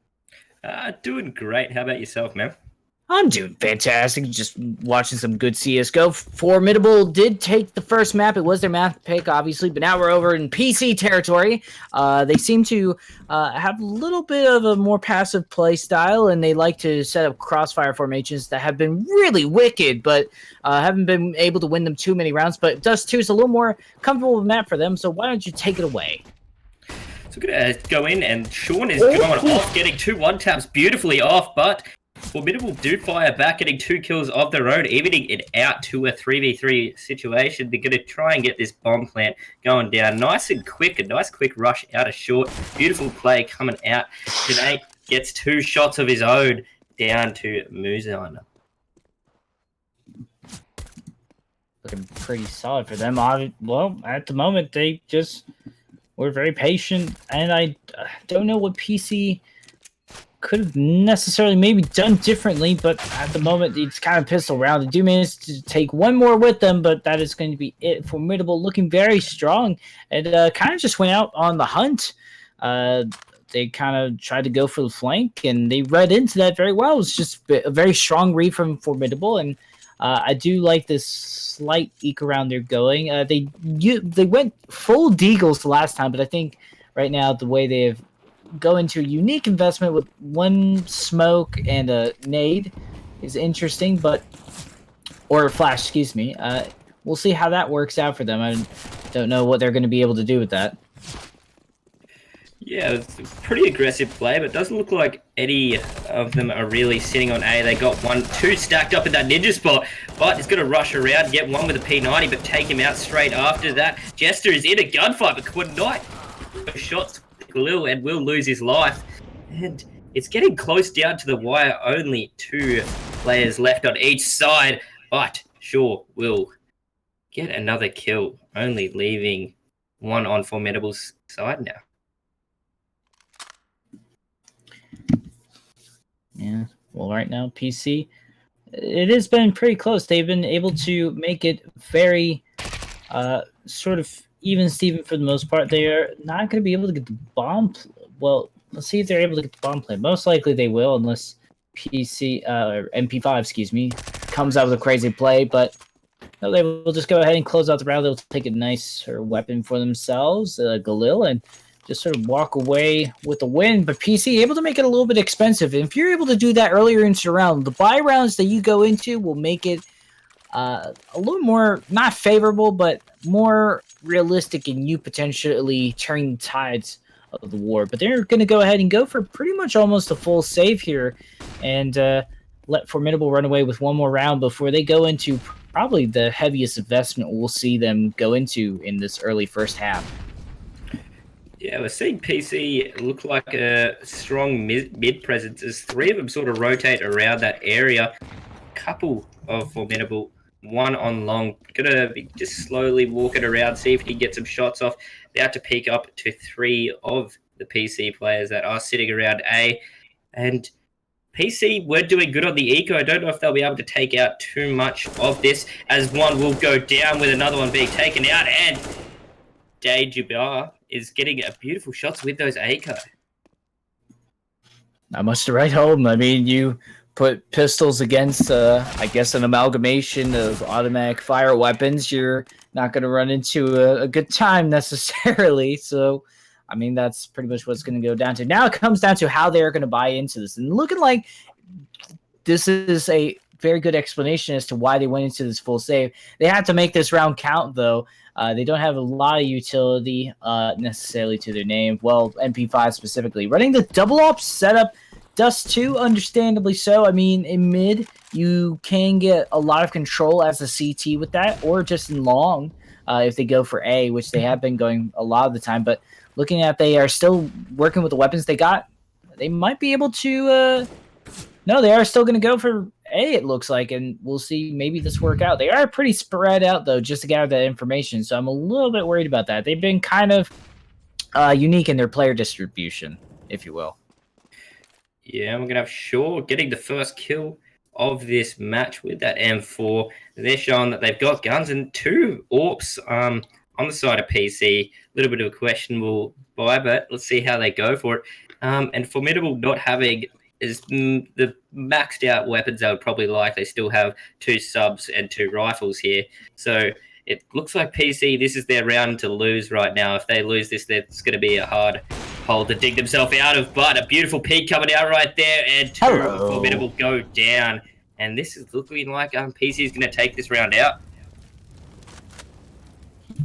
Doing great. How about yourself, man?
I'm doing fantastic. Just watching some good CSGO. Formidable did take the first map. It was their map pick, obviously, but now we're over in PC territory. They seem to have a little bit of a more passive play style, and they like to set up crossfire formations that have been really wicked, but haven't been able to win them too many rounds. But Dust 2 is a little more comfortable map for them, so why don't you take it away?
So we're going to go in, and Sean is going off, getting 2 one-taps beautifully off, but Formidable do fire back, getting 2 kills of their own, evening it out to a 3v3 situation. They're going to try and get this bomb plant going down nice and quick, a nice quick rush out of short. Beautiful play coming out. Today gets 2 shots of his own down to Muzan.
Looking pretty solid for them. Well, at the moment, they just were very patient, and I don't know what PC could have necessarily maybe done differently, but at the moment, it's kind of pistol round. They do manage to take one more with them, but that is going to be it. Formidable looking very strong, and kind of just went out on the hunt. They kind of tried to go for the flank, and they read into that very well. It was just a very strong read from Formidable, and I do like this slight eke around they're going. They went full deagles the last time, but I think right now the way they have go into a unique investment with 1 smoke and a nade is interesting, or a flash, excuse me. We'll see how that works out for them. I don't know what they're going to be able to do with that.
Yeah, it's a pretty aggressive play, but it doesn't look like any of them are really sitting on A. They got 2 stacked up in that ninja spot, but he's going to rush around, get one with a P90, but take him out straight after that. Jester is in a gunfight, but could not. Shots Galil and will lose his life. And it's getting close down to the wire. Only 2 players left on each side, but sure will get another kill, only leaving 1 on Formidable's side now.
Yeah, well, right now, PC, it has been pretty close. They've been able to make it very sort of even Steven for the most part. They are not going to be able to get the bomb. Well, let's see if they're able to get the bomb play. Most likely they will, unless PC or MP5, excuse me, comes out with a crazy play. But no, they will just go ahead and close out the round. They'll take a nicer weapon for themselves, Galil, and just sort of walk away with a win. But PC able to make it a little bit expensive. And if you're able to do that earlier into the round, the buy rounds that you go into will make it a little more, not favorable, but more realistic in you potentially turning the tides of the war. But they're going to go ahead and go for pretty much almost a full save here and let Formidable run away with 1 more round before they go into probably the heaviest investment we'll see them go into in this early first half.
Yeah, we're seeing PC look like a strong mid presence as 3 of them sort of rotate around that area. Couple of Formidable, 1 on long. Gonna be just slowly walking around, see if he can get some shots off. They have to peek up to 3 of the PC players that are sitting around A. And PC were doing good on the eco. I don't know if they'll be able to take out too much of this, as 1 will go down with another one being taken out. And Dejubar is getting a beautiful shots with those eco.
Not much to write home. I mean, you put pistols against, I guess, an amalgamation of automatic fire weapons, you're not going to run into a good time necessarily. So, I mean, that's pretty much what it's going to go down to. Now it comes down to how they're going to buy into this. And looking like this is a very good explanation as to why they went into this full save. They had to make this round count, though. They don't have a lot of utility necessarily to their name. Well, MP5 specifically. Running the double op setup, Dust 2, understandably so. I mean, in mid, you can get a lot of control as a CT with that, or just in long if they go for A, which they have been going a lot of the time. But looking at they are still working with the weapons they got, they might be able to... No, they are still going to go for A, it looks like, and we'll see maybe this work out. They are pretty spread out, though, just to gather that information, so I'm a little bit worried about that. They've been kind of unique in their player distribution, if you will.
Yeah, we're going to have Shaw getting the first kill of this match with that M4. They're showing that they've got guns and 2 AWPs on the side of PC. A little bit of a questionable buy, but let's see how they go for it. And Formidable not having the maxed out weapons they would probably like. They still have 2 subs and 2 rifles here. So it looks like PC, this is their round to lose right now. If they lose this, it's going to be a hard hole to dig themselves out of. But a beautiful peek coming out right there, and 2 Formidable go down. And this is looking like PC is going to take this round out.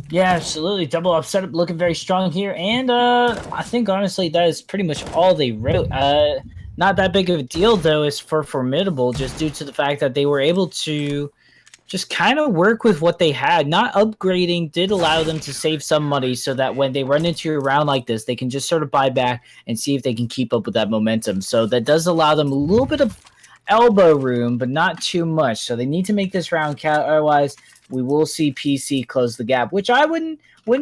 Yeah, absolutely. Double up setup looking very strong here. And I think, honestly, that is pretty much all they wrote. Not that big of a deal, though, is for Formidable, just due to the fact that they were able to just kind of work with what they had. Not upgrading did allow them to save some money so that when they run into a round like this, they can just sort of buy back and see if they can keep up with that momentum. So that does allow them a little bit of elbow room, but not too much. So they need to make this round count. Otherwise, we will see PC close the gap, which I wouldn't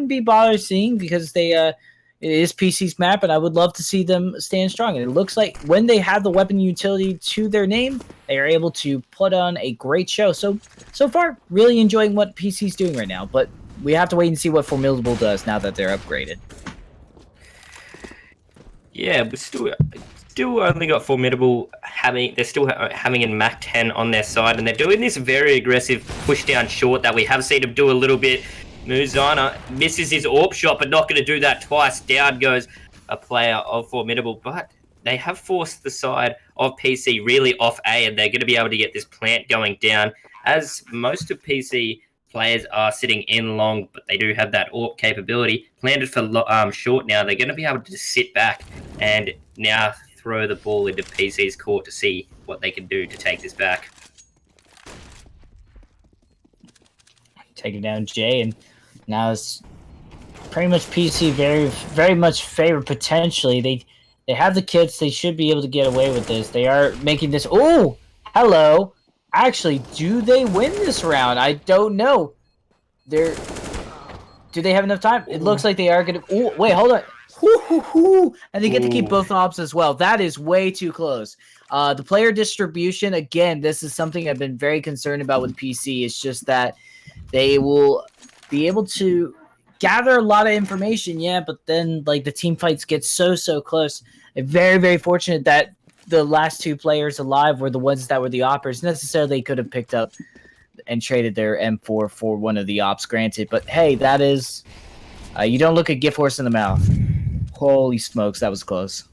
be bothered seeing, because it is PC's map, and I would love to see them stand strong. And it looks like when they have the weapon utility to their name, they are able to put on a great show. So far, really enjoying what PC's doing right now. But we have to wait and see what Formidable does now that they're upgraded.
Yeah, but still only got Formidable they're still having in Mac 10 on their side, and they're doing this very aggressive push down short that we have seen them do a little bit. Muzana misses his AWP shot, but not going to do that twice. Down goes a player of Formidable, but they have forced the side of PC really off A, and they're going to be able to get this plant going down, as most of PC players are sitting in long, but they do have that AWP capability. Planted for short now. They're going to be able to just sit back and now throw the ball into PC's court to see what they can do to take this back.
Taking down Jay, and now it's pretty much PC very, very much favored potentially. They have the kits. They should be able to get away with this. They are making this. Oh, hello. Actually, do they win this round? I don't know. Do they have enough time? It looks like they are going to. Oh, wait, hold on. And they get to keep both ops as well. That is way too close. The player distribution, again, this is something I've been very concerned about with PC. It's just that they will be able to gather a lot of information, yeah, but then like the team fights get so close. They're very, very fortunate that the last 2 players alive were the ones that were the oppers. Necessarily could have picked up and traded their M4 for one of the ops, granted. But hey, that is you don't look a gift horse in the mouth. Holy smokes, that was close.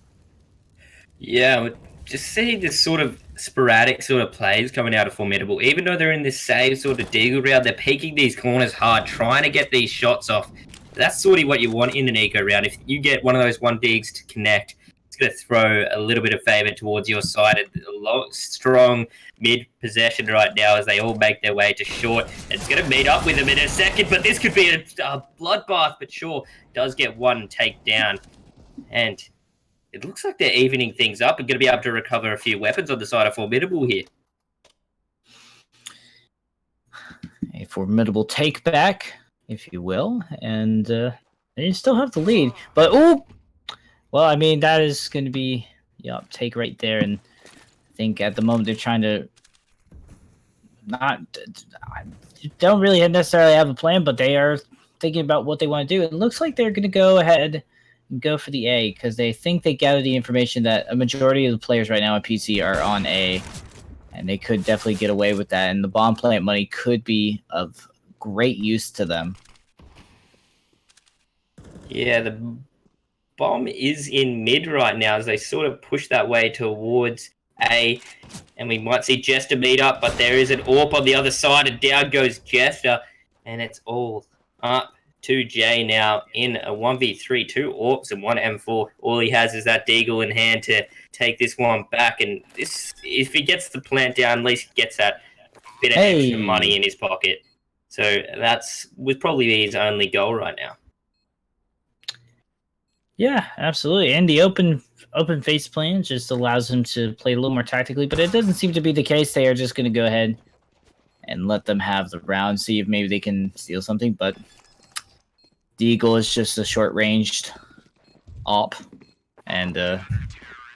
Yeah, just seeing this sort of sporadic sort of plays coming out of Formidable. Even though they're in this same sort of deagle round, they're peeking these corners hard, trying to get these shots off. That's sort of what you want in an eco round. If you get one of those 1 digs to connect, it's going to throw a little bit of favour towards your side. A strong mid possession right now as they all make their way to short. It's going to meet up with them in a second, but this could be a bloodbath, but sure, does get 1 takedown. And it looks like they're evening things up and going to be able to recover a few weapons on the side of Formidable here.
A Formidable take back, if you will, and they still have the lead. But well, I mean, that is going to be take right there, and I think at the moment they're trying to don't really necessarily have a plan, but they are thinking about what they want to do. It looks like they're going to go ahead and go for the A, because they think they gather the information that a majority of the players right now on PC are on A, and they could definitely get away with that, and the bomb plant money could be of great use to them.
Yeah, the bomb is in mid right now as they sort of push that way towards A, and we might see Jester meet up, but there is an AWP on the other side, and down goes Jester, and it's all up to Jay now in a 1v3, 2 AWPs and 1 M4. All he has is that deagle in hand to take this one back, and this, if he gets the plant down, at least he gets that bit of extra money in his pocket. So that's would probably be his only goal right now.
Yeah, absolutely. And the open face plan just allows him to play a little more tactically, but it doesn't seem to be the case. They are just going to go ahead and let them have the round, see if maybe they can steal something, but the Eagle is just a short-ranged op, and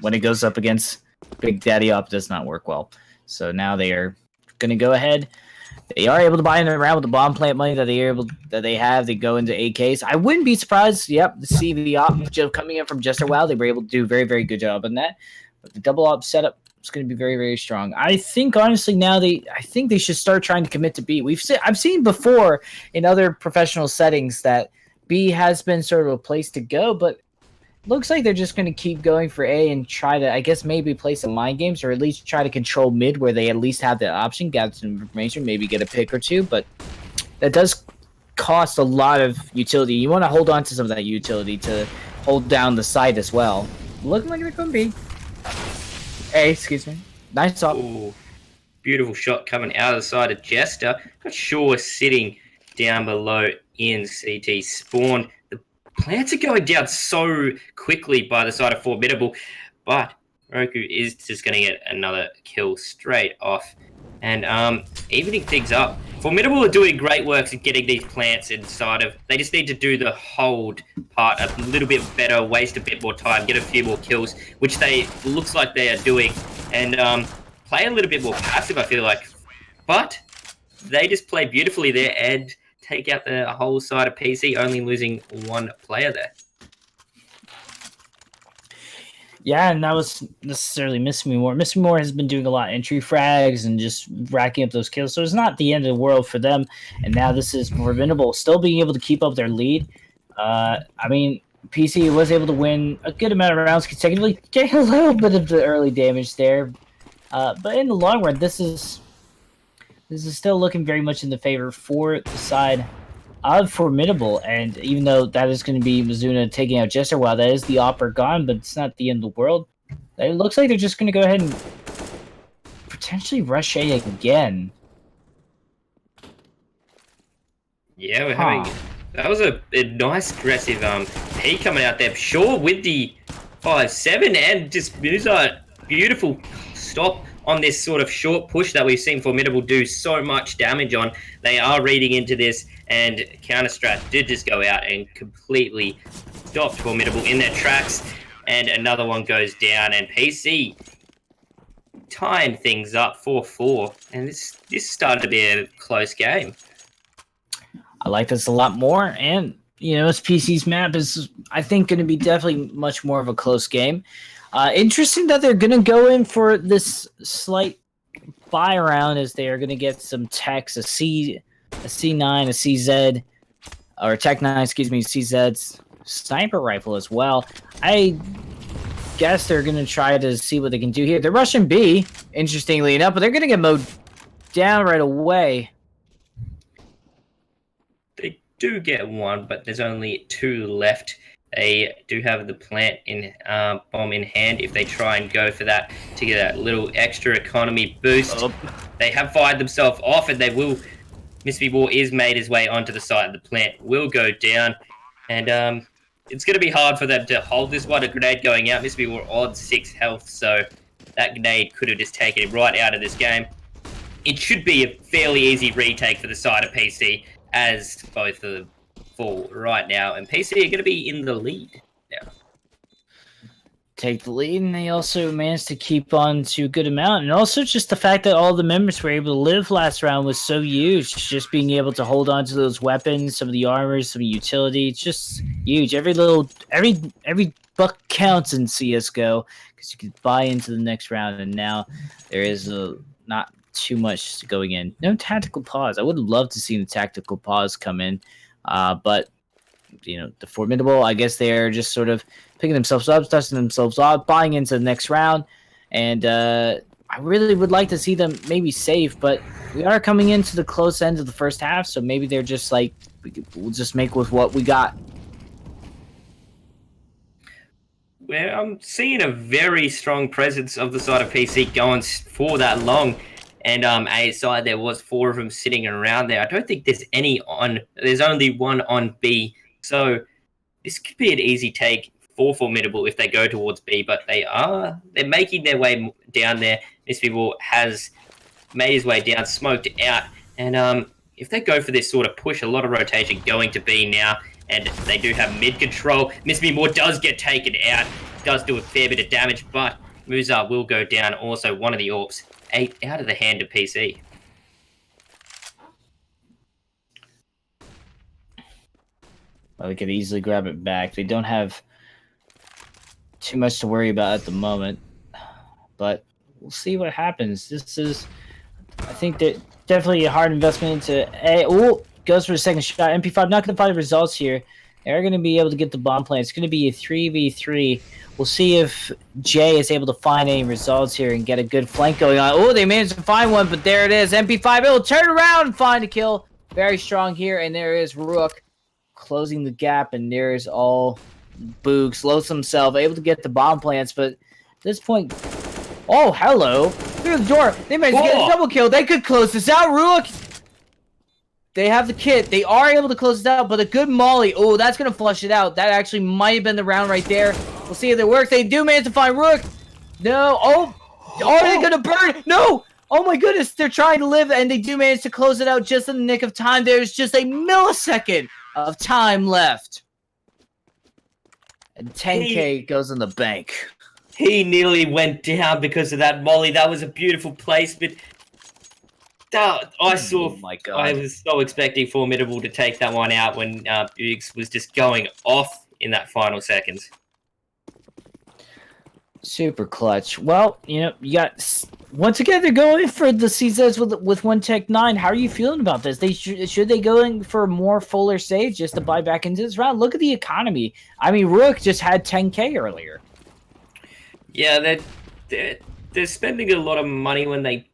when it goes up against Big Daddy op, it does not work well. So now they are going to go ahead. They are able to buy in around with the bomb plant money that they have. They go into AKs. I wouldn't be surprised. Yep, to see the op coming in from Jester WoW. They were able to do a very, very good job on that. But the double op setup is going to be very, very strong. I think honestly now I think they should start trying to commit to B. I've seen before in other professional settings that B has been sort of a place to go, but looks like they're just going to keep going for A and try to, I guess, maybe play some mind games or at least try to control mid where they at least have that option, gather some information, maybe get a pick or two. But that does cost a lot of utility. You want to hold on to some of that utility to hold down the site as well. Looking like they're going to be. A, excuse me. Nice up.
Ooh, beautiful shot coming out of the side of Jester. Not sure sitting down below in CT spawn. Plants are going down so quickly by the side of Formidable, but Roku is just going to get another kill straight off. And evening things up. Formidable are doing great work at getting these plants inside of. They just need to do the hold part a little bit better, waste a bit more time, get a few more kills, which looks like they are doing, and play a little bit more passive, I feel like. But they just play beautifully there and take out the whole side of PC, only losing one player there.
Yeah, and that was necessarily Miss Me More. Miss Me More has been doing a lot of entry frags and just racking up those kills, so it's not the end of the world for them. And now this is Formidable, still being able to keep up their lead. I mean, PC was able to win a good amount of rounds consecutively, getting a little bit of the early damage there. But in the long run, this is still looking very much in the favor for the side of Formidable, and even though that is going to be Mizuna taking out Jester, while that is the opera gone, but it's not the end of the world. It looks like they're just going to go ahead and potentially rush A again.
Yeah, we're having... That was a nice aggressive P coming out there. Sure, with the 5-7 and just Musa, beautiful stop on this sort of short push that we've seen Formidable do so much damage on. They are reading into this, and Counter-Strat did just go out and completely stopped Formidable in their tracks, and another one goes down, and PC tying things up 4-4, and this started to be a close game.
I like this a lot more, and you know, this PC's map is, I think, going to be definitely much more of a close game. Interesting that they're going to go in for this slight buy around, as they are going to get some techs, a C9, a CZ, or Tech 9, excuse me, CZ's sniper rifle as well. I guess they're going to try to see what they can do here. They're rushing B, interestingly enough, but they're going to get mowed down right away.
They do get one, but there's only two left. They do have the plant in bomb in hand if they try and go for that to get that little extra economy boost. Oh. They have fired themselves off, and they will. Mr. War is made his way onto the side of the plant, will go down, and it's going to be hard for them to hold this one. A grenade going out. Mr. War on 6 health, so that grenade could have just taken him right out of this game. It should be a fairly easy retake for the side of PC, as both of them fall right now, and PC are going to be in the lead now.
Take the lead, and they also managed to keep on to a good amount, and also just the fact that all the members were able to live last round was so huge. Just being able to hold on to those weapons, some of the armors, some utility, it's just huge. Every buck counts in CSGO, because you can buy into the next round, and now there is not too much going in. No tactical pause. I would love to see the tactical pause come in, but you know, the Formidable, I guess they're just sort of picking themselves up, dusting themselves off, buying into the next round, and I really would like to see them maybe save, but we are coming into the close end of the first half, so maybe they're just like, we'll just make with what we got.
Well, I'm seeing a very strong presence of the side of PC going for that long. And A side, there was 4 of them sitting around there. I don't think there's any on. There's only one on B. So this could be an easy take for Formidable if they go towards B. But they're making their way down there. This people has made his way down, smoked out. And if they go for this sort of push, a lot of rotation going to B now. And they do have mid control. Miss Me More does get taken out. Does do a fair bit of damage, but Musa will go down. Also, one of the AWPs 8 out of the hand of PC.
Well, they could easily grab it back. They don't have too much to worry about at the moment, but we'll see what happens. This is, I think, that definitely a hard investment into A. Oh, goes for the second shot. MP5 not going to find the results here. They're going to be able to get the bomb plant. It's going to be a 3v3. We'll see if Jay is able to find any results here and get a good flank going on. Oh, they managed to find one, but there it is. MP5 will turn around and find a kill. Very strong here, and there is Rook closing the gap, and there's all Boogs. Loads himself, able to get the bomb plants, but at this point... Oh, hello. Through the door. They managed to get a double kill. They could close this out. Rook. They have the kit. They are able to close it out, but a good molly. Oh, that's going to flush it out. That actually might have been the round right there. We'll see if it works. They do manage to find Rook. No. Oh. Are they going to burn? No. Oh, my goodness. They're trying to live, and they do manage to close it out just in the nick of time. There's just a millisecond of time left. And 10K goes in the bank.
He nearly went down because of that molly. That was a beautiful placement. I saw.
Oh my God.
I was so expecting Formidable to take that one out when Biggs was just going off in that final seconds.
Super clutch. Well, you know, you got once again they're going for the CZs with 1Tech9. How are you feeling about this? They should they go in for a more fuller stage just to buy back into this round? Look at the economy. I mean, Rook just had 10K earlier.
Yeah, they're spending a lot of money when I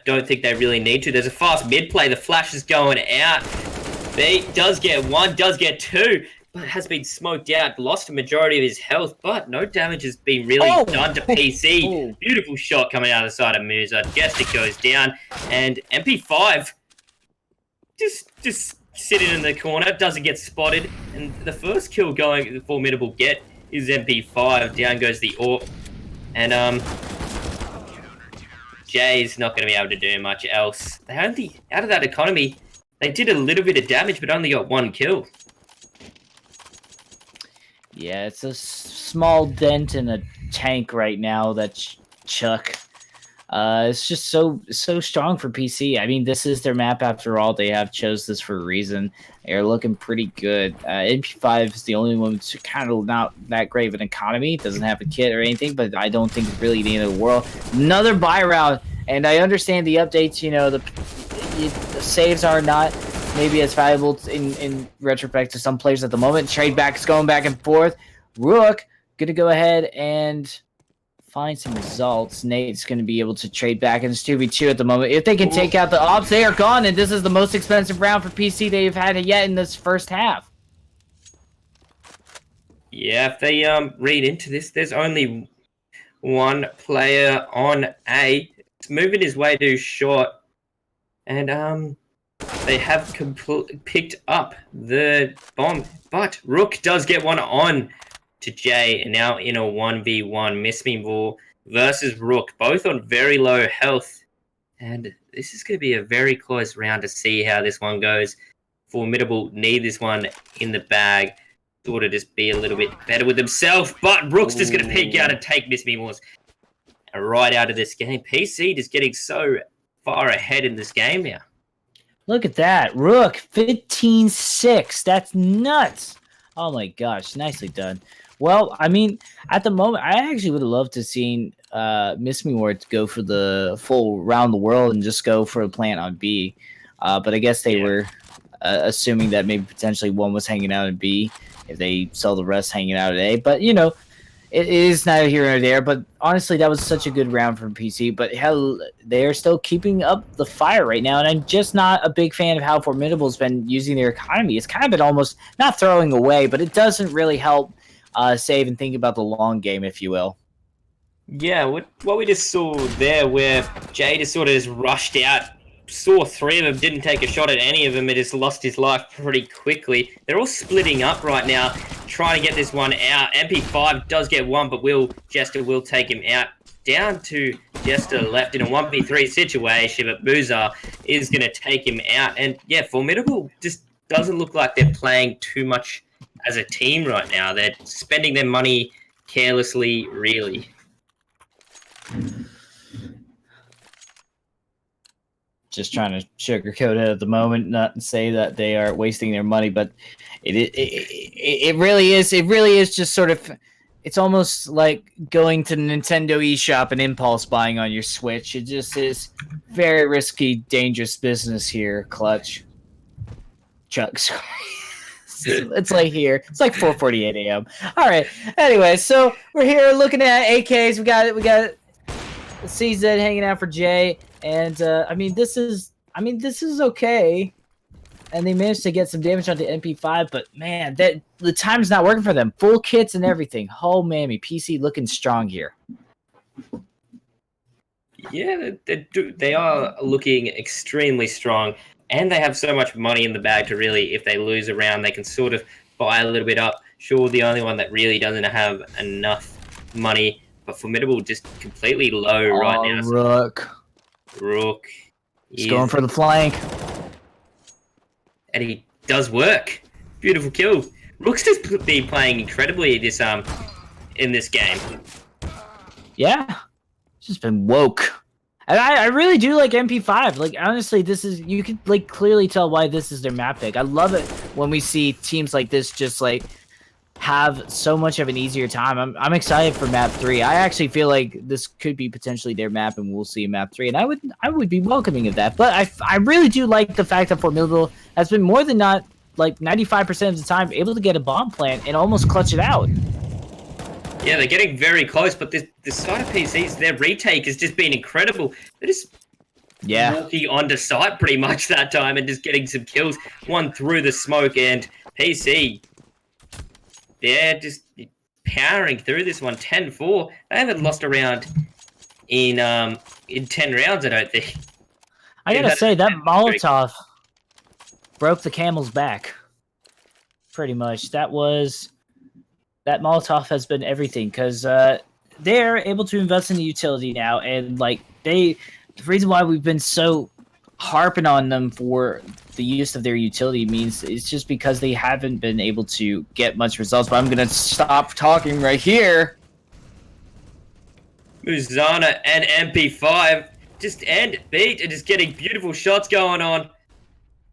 don't think they really need to. There's a fast mid play. The flash is going out. They does get one, does get two, but has been smoked out. Lost a majority of his health, but no damage has been really done to PC.
Oh.
Beautiful shot coming out of the side of Musa. Guess it goes down, and MP5 just sitting in the corner, doesn't get spotted, and the first kill going the Formidable get is MP5. Down goes the AWP, and Jay's not going to be able to do much else. They only, out of that economy, they did a little bit of damage, but only got one kill.
Yeah, it's a small dent in a tank right now. That's Chuck. It's just so strong for PC. I mean, this is their map after all. They have chose this for a reason. They're looking pretty good. MP5 is the only one that's kind of not that great of an economy. Doesn't have a kit or anything, but I don't think it's really the end of the world. Another buy round, and I understand the updates. You know, the saves are not maybe as valuable in retrospect to some players at the moment. Trade back is going back and forth. Rook gonna go ahead and find some results. Nate's going to be able to trade back in this 2v2 at the moment. If they can take out the ops, they are gone, and this is the most expensive round for PC they've had yet in this first half.
Yeah, if they read into this, there's only one player on A. It's moving his way to short, and they have picked up the bomb, but Rook does get one on to Jay, and now in a 1v1, Miss Me More versus Rook, both on very low health. And this is going to be a very close round to see how this one goes. Formidable need this one in the bag, sort of just be a little bit better with himself, but Rook's just going to peek out and take Miss Me More's right out of this game. PC just getting so far ahead in this game now.
Look at that. Rook, 15-6. That's nuts. Oh my gosh, nicely done. Well, I mean, at the moment, I actually would have loved to seen Miss Me More to go for the full round the world and just go for a plant on B. But I guess they were assuming that maybe potentially one was hanging out in B if they saw the rest hanging out at A. But, you know, it is neither here nor there. But honestly, that was such a good round from PC. But hell, they're still keeping up the fire right now. And I'm just not a big fan of how Formidable's been using their economy. It's kind of been almost not throwing away, but it doesn't really help save and think about the long game, if you will.
Yeah, what we just saw there, where Jay just sort of just rushed out, saw three of them, didn't take a shot at any of them, and just lost his life pretty quickly. They're all splitting up right now, trying to get this one out. MP5 does get one, but Jester will take him out. Down to Jester left in a 1v3 situation, but Musa is going to take him out. And yeah, Formidable just doesn't look like they're playing too much as a team right now. They're spending their money carelessly, really.
just trying to sugarcoat it at the moment, not say that they are wasting their money, but it really is. It really is just sort of. It's almost like going to the Nintendo eShop and impulse buying on your Switch. It just is very risky, dangerous business here, Clutch. Chuck, sorry. It's like here. It's like 4:48 a.m. All right. Anyway, so we're here looking at AKs. We got CZ hanging out for Jay, and I mean this is okay. And they managed to get some damage onto MP5, but man, that the time's not working for them. Full kits and everything. Oh mammy, PC looking strong here.
Yeah, they are looking extremely strong, and they have so much money in the bag to really, if they lose a round, they can sort of buy a little bit up. Sure, the only one that really doesn't have enough money, but Formidable just completely low right now.
Rook. He's
is
going for the flank.
And he does work. Beautiful kill. Rook's just been playing incredibly this in this game.
Yeah. Just been woke. And I really do like MP5. Like, honestly, this is, you can like clearly tell why this is their map pick. I love it when we see teams like this just like have so much of an easier time. I'm excited for map 3. I actually feel like this could be potentially their map, and we'll see map 3. And I would be welcoming of that. But I really do like the fact that Formidable has been more than not like 95% of the time able to get a bomb plant and almost clutch it out.
Yeah, they're getting very close, but this side of PCs, their retake has just been incredible. They're just walking onto site pretty much that time and just getting some kills. One through the smoke, and PC, they're just powering through this one. 10-4. They haven't lost a round in 10 rounds, I don't think.
I gotta say, that Molotov broke the camel's back. Pretty much. That Molotov has been everything, because they're able to invest in the utility now, and like the reason why we've been so harping on them for the use of their utility means it's just because they haven't been able to get much results. But I'm gonna stop talking right here.
Muzana and MP5 just beat and just getting beautiful shots going on.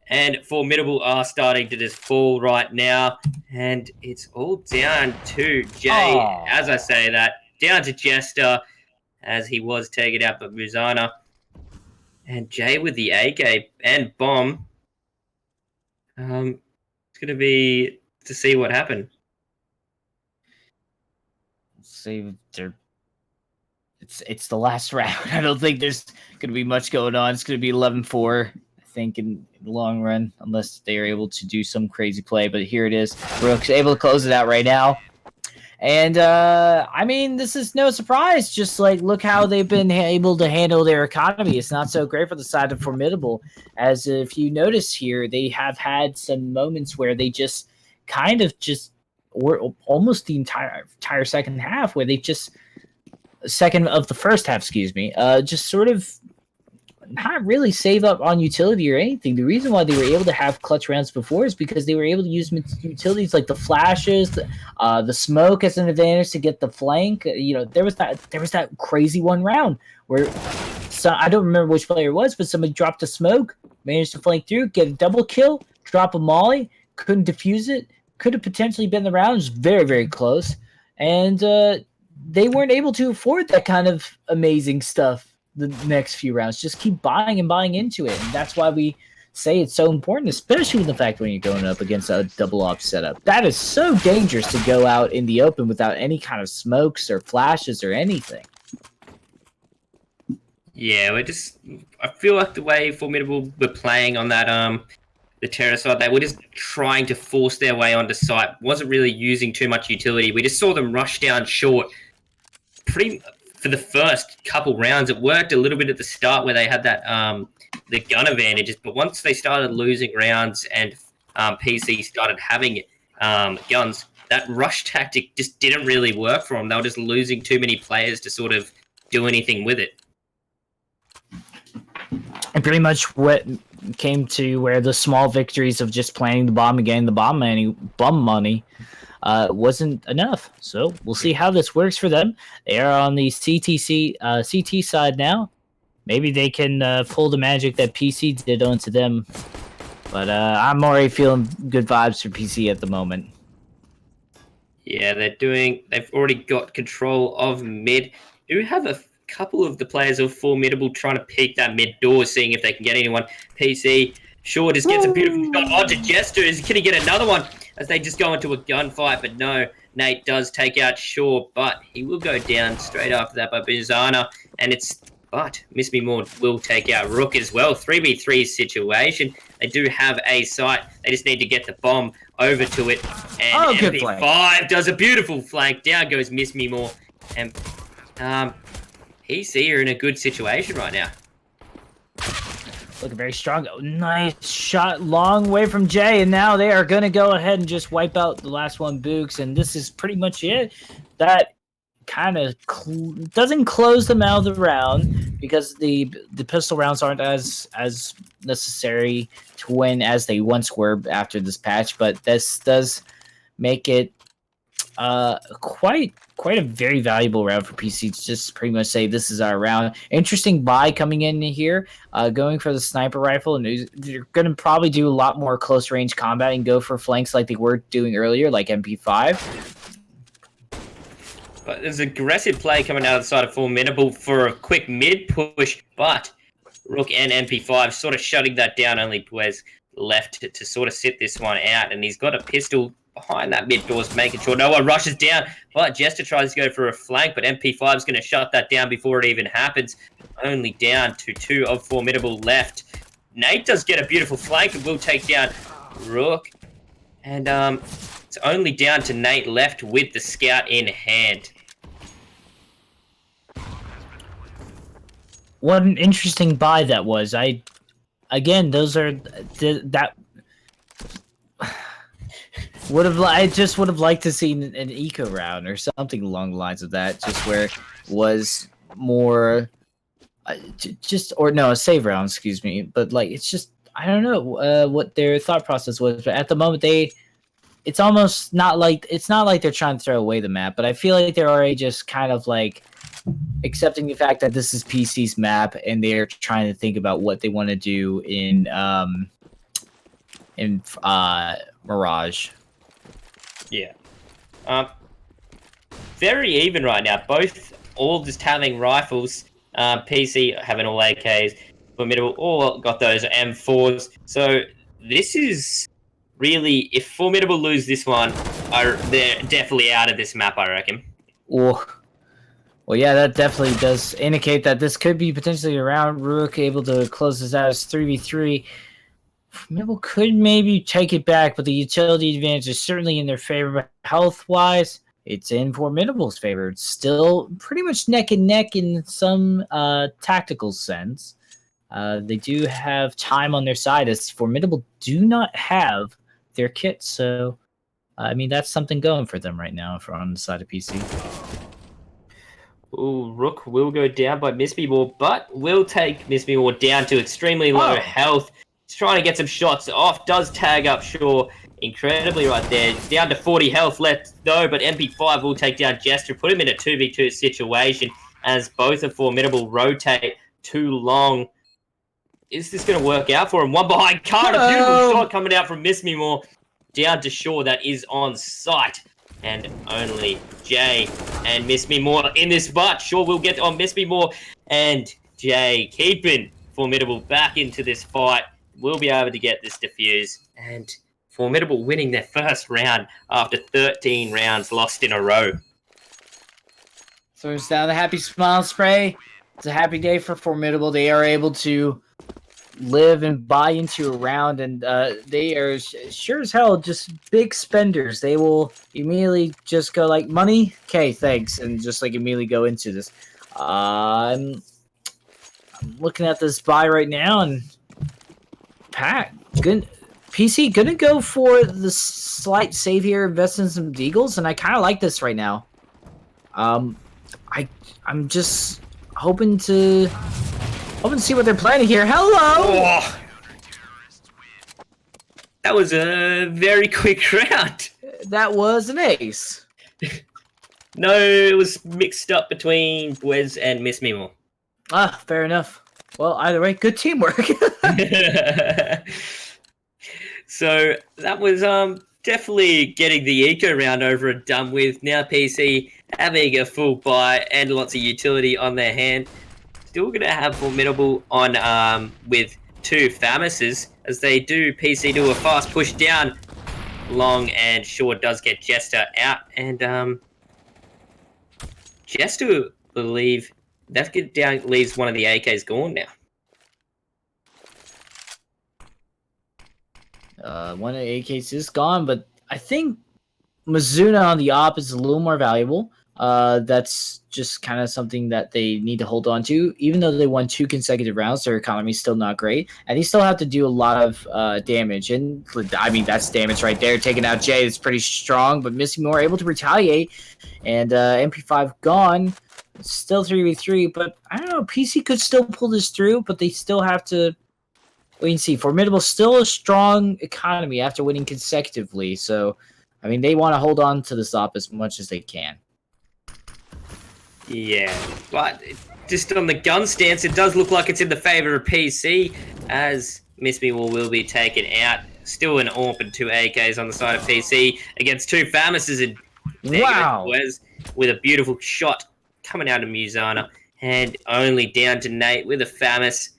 And Formidable are starting to just fall right now. And it's all down to Jay, as I say that. Down to Jester, as he was taken out by Muzana. And Jay with the AK and bomb. It's going to be to see what happened.
See, it's the last round. I don't think there's going to be much going on. It's going to be 11-4. Think in the long run, unless they are able to do some crazy play. But here it is. Rook's able to close it out right now. And, I mean, this is no surprise. Just, like, look how they've been able to handle their economy. It's not so great for the side of Formidable. As if you notice here, they have had some moments where they just kind of just, or almost the entire second half, where they just, second of the first half, excuse me, just sort of not really save up on utility or anything. The reason why they were able to have clutch rounds before is because they were able to use utilities like the flashes, the smoke as an advantage to get the flank. You know, there was that crazy one round where I don't remember which player it was, but somebody dropped a smoke, managed to flank through, get a double kill, drop a molly, couldn't defuse it, could have potentially been the round. It was very, very close. And they weren't able to afford that kind of amazing stuff the next few rounds. Just keep buying and buying into it. And that's why we say it's so important, especially the fact when you're going up against a double op setup. That is so dangerous to go out in the open without any kind of smokes or flashes or anything.
Yeah, I feel like the way Formidable were playing on that the terror side, they were just trying to force their way onto site. Wasn't really using too much utility. We just saw them rush down short for the first couple rounds. It worked a little bit at the start where they had that the gun advantages, but once they started losing rounds and PC started having guns, that rush tactic just didn't really work for them. They were just losing too many players to sort of do anything with it.
And pretty much what came to where the small victories of just planting the bomb again, the bomb money wasn't enough. So we'll see how this works for them. They are on the CT side now. maybe they can pull the magic that PC did onto them. But I'm already feeling good vibes for PC at the moment.
Yeah, they've already got control of mid. Do have a couple of the players of Formidable trying to peek that mid door, seeing if they can get anyone. PC sure just gets a beautiful shot onto Jester. Can he get another one as they just go into a gunfight? But no, Nate does take out Shaw, but he will go down straight after that by Buzana. But Miss Me More will take out Rook as well. 3v3 situation. They do have a site. They just need to get the bomb over to it. And MP5 does a beautiful flank. Down goes Miss Me More. And PC are in a good situation right now.
Looking very strong. Oh, nice shot, long way from Jay, and now they are going to go ahead and just wipe out the last one, Books, and this is pretty much it. That kind of doesn't close them out of the round because the pistol rounds aren't as necessary to win as they once were after this patch, but this does make it quite a very valuable round for PC to just pretty much say this is our round. Interesting buy coming in here, going for the sniper rifle, and they're going to probably do a lot more close range combat and go for flanks like they were doing earlier, like MP5.
But there's aggressive play coming out of the side of Formidable for a quick mid push, but Rook and MP5 sort of shutting that down. Only Puez left to sort of sit this one out, and he's got a pistol behind that mid doors, making sure no one rushes down. But Jester tries to go for a flank, but MP5 is going to shut that down before it even happens. Only down to 2 of Formidable left. Nate does get a beautiful flank and will take down Rook. And it's only down to Nate left with the scout in hand.
What an interesting buy that was. That I just would have liked to see an eco round or something along the lines of that, just where it was more a save round, excuse me. But like, it's just, I don't know what their thought process was, but at the moment it's almost not like they're trying to throw away the map, but I feel like they're already just kind of like accepting the fact that this is PC's map, and they're trying to think about what they want to do in Mirage.
Yeah. Very even right now. Both all just having rifles. PC having all AKs. Formidable all got those M4s. So this is really, if Formidable lose this one, they're definitely out of this map, I reckon.
Well, yeah, that definitely does indicate that this could be potentially a round. Rook able to close this out as 3v3. Formidable could maybe take it back, but the utility advantage is certainly in their favor. But health-wise, it's in Formidable's favor. It's still pretty much neck and neck in some tactical sense. They do have time on their side, as Formidable do not have their kit. So, I mean, that's something going for them right now on the side of PC.
Ooh, Rook will go down by Miss Me More, but will take Miss Me More down to extremely low health. He's trying to get some shots off, does tag up Shaw incredibly right there. He's down to 40 health left though, but MP5 will take down Jester, put him in a 2v2 situation as both of Formidable rotate too long. Is this going to work out for him? One behind card, a beautiful shot coming out from Miss Me More. Down to Shaw, that is on site. And only Jay and Miss Me More in this, but Shaw will get on Miss Me More, and Jay keeping Formidable back into this fight. Will be able to get this defuse, and Formidable winning their first round after 13 rounds lost in a row.
Throws down the happy smile spray. It's a happy day for Formidable. They are able to live and buy into a round, and they are sure as hell just big spenders. They will immediately just go like, money? Okay, thanks, and just like immediately go into this. I'm looking at this buy right now, and PC gonna go for the slight save here, invest in some deagles, and I kind of like this right now. I'm just hoping to see what they're planning here. Hello!
Oh, that was a very quick round.
That was an ace.
No, it was mixed up between Wes and Miss Me More.
Ah, fair enough. Well, either way, good teamwork.
So that was definitely getting the eco round over and done with. Now PC having a full buy and lots of utility on their hand. Still going to have Formidable on with 2 Famouses as they do. PC do a fast push down. Long and short does get Jester out. And Jester, believe, that get down leaves one of the AKs gone now.
One of the AKs is gone, but I think Mizuna on the op is a little more valuable. That's just kind of something that they need to hold on to. Even though they won 2 consecutive rounds, their economy is still not great, and they still have to do a lot of damage. And I mean, that's damage right there. Taking out Jay is pretty strong, but Missy Moore able to retaliate, and MP5 gone. Still 3v3, but I don't know. PC could still pull this through, but they still have to wait and see. Formidable still a strong economy after winning consecutively, so I mean, they want to hold on to this op as much as they can.
Yeah, but just on the gun stance, it does look like it's in the favor of PC, as Miss Me will be taken out. Still an AWP and 2 AKs on the side of PC against 2 Famouses in
Wow!
with a beautiful shot coming out of Muzana, and only down to Nate with a Famous.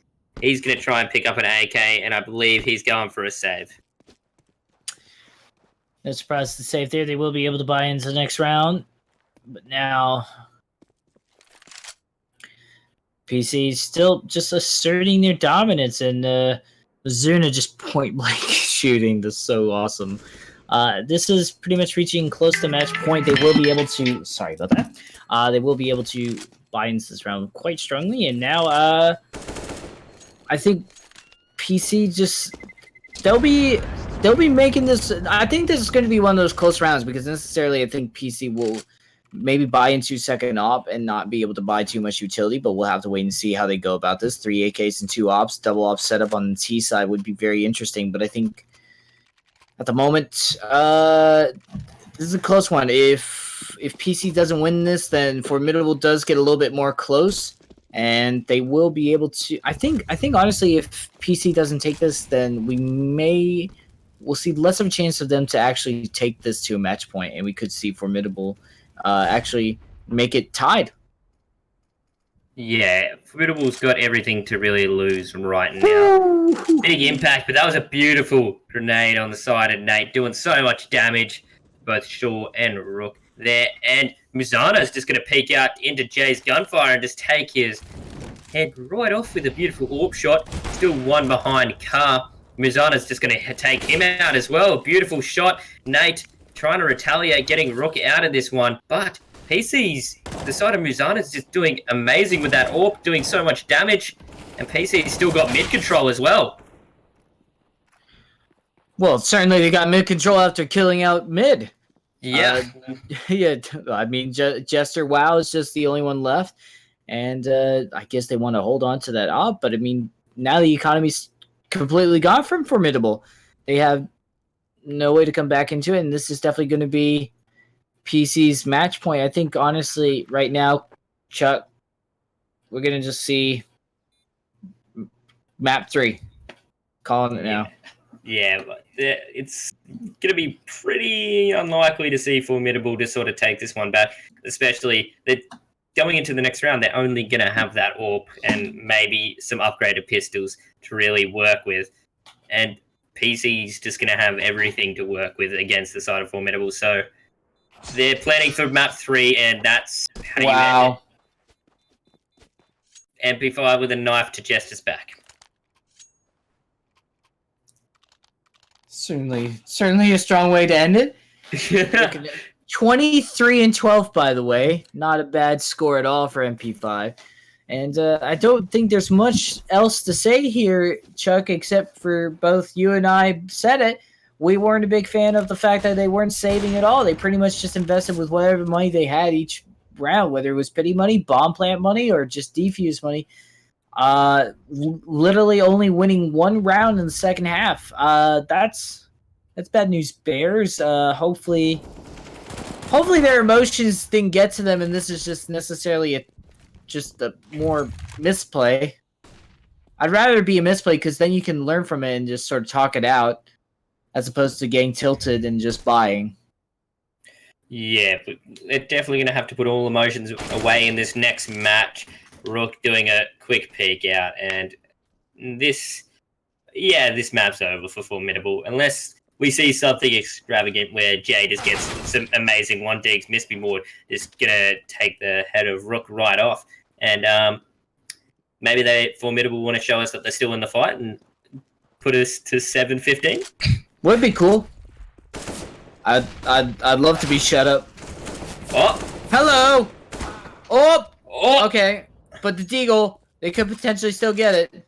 He's going to try and pick up an AK, and I believe he's going for a save.
No surprise to save there. They will be able to buy into the next round, but now PC still just asserting their dominance, and Zuna just point blank shooting. That's so awesome. This is pretty much reaching close to match point. They will be able to. Sorry about that. They will be able to buy into this round quite strongly, and now I think PC just they'll be making this. I think this is going to be one of those close rounds because necessarily I think PC will maybe buy into second op and not be able to buy too much utility, but we'll have to wait and see how they go about this. 3 AKs and 2 ops, double op setup on the T side would be very interesting, but I think at the moment this is a close one. If PC doesn't win this, then Formidable does get a little bit more close, and they will be able to. I think honestly, if PC doesn't take this, then we'll see less of a chance of them to actually take this to a match point, and we could see Formidable actually make it tied.
Yeah, Formidable's got everything to really lose right now. Big impact, but that was a beautiful grenade on the side of Nate, doing so much damage, both Shaw and Rook there. And Mizana's just going to peek out into Jay's gunfire and just take his head right off with a beautiful AWP shot. Still 1 behind Car. Mizana's just going to take him out as well. Beautiful shot. Nate trying to retaliate, getting Rook out of this one. But PC's, the side of Muzana's just doing amazing with that AWP, doing so much damage. And PC's still got mid control as well.
Well, certainly they got mid control after killing out mid.
Yeah.
Yeah, I mean, Jester WoW is just the only one left. And I guess they want to hold on to that op. But I mean, now the economy's completely gone from Formidable. They have no way to come back into it. And this is definitely going to be PC's match point. I think, honestly, right now, Chuck, we're going to just see map 3. Calling it now.
Yeah, but it's going to be pretty unlikely to see Formidable to sort of take this one back, especially that going into the next round, they're only going to have that AWP and maybe some upgraded pistols to really work with. And PC's just going to have everything to work with against the side of Formidable. So they're planning for map 3, and that's how you end it. MP5 with a knife to Jester's back.
Certainly a strong way to end it. 23-12, by the way. Not a bad score at all for MP5. And I don't think there's much else to say here, Chuck, except for both you and I said it. We weren't a big fan of the fact that they weren't saving at all. They pretty much just invested with whatever money they had each round, whether it was pity money, bomb plant money, or just defuse money. Literally only winning 1 round in the second half. That's bad news, Bears. Hopefully their emotions didn't get to them, and this is just necessarily just a more misplay. I'd rather it be a misplay because then you can learn from it and just sort of talk it out, as opposed to getting tilted and just buying.
Yeah, but they're definitely going to have to put all emotions away in this next match. Rook doing a quick peek out, and this map's over for Formidable, unless we see something extravagant where Jay just gets some amazing one digs, miss me more, just gonna take the head of Rook right off, and maybe Formidable want to show us that they're still in the fight and put us to 7-15.
Would be cool. I'd love to be shut up.
Oh,
Hello.
oh,
Okay, but the Deagle, they could potentially still get it.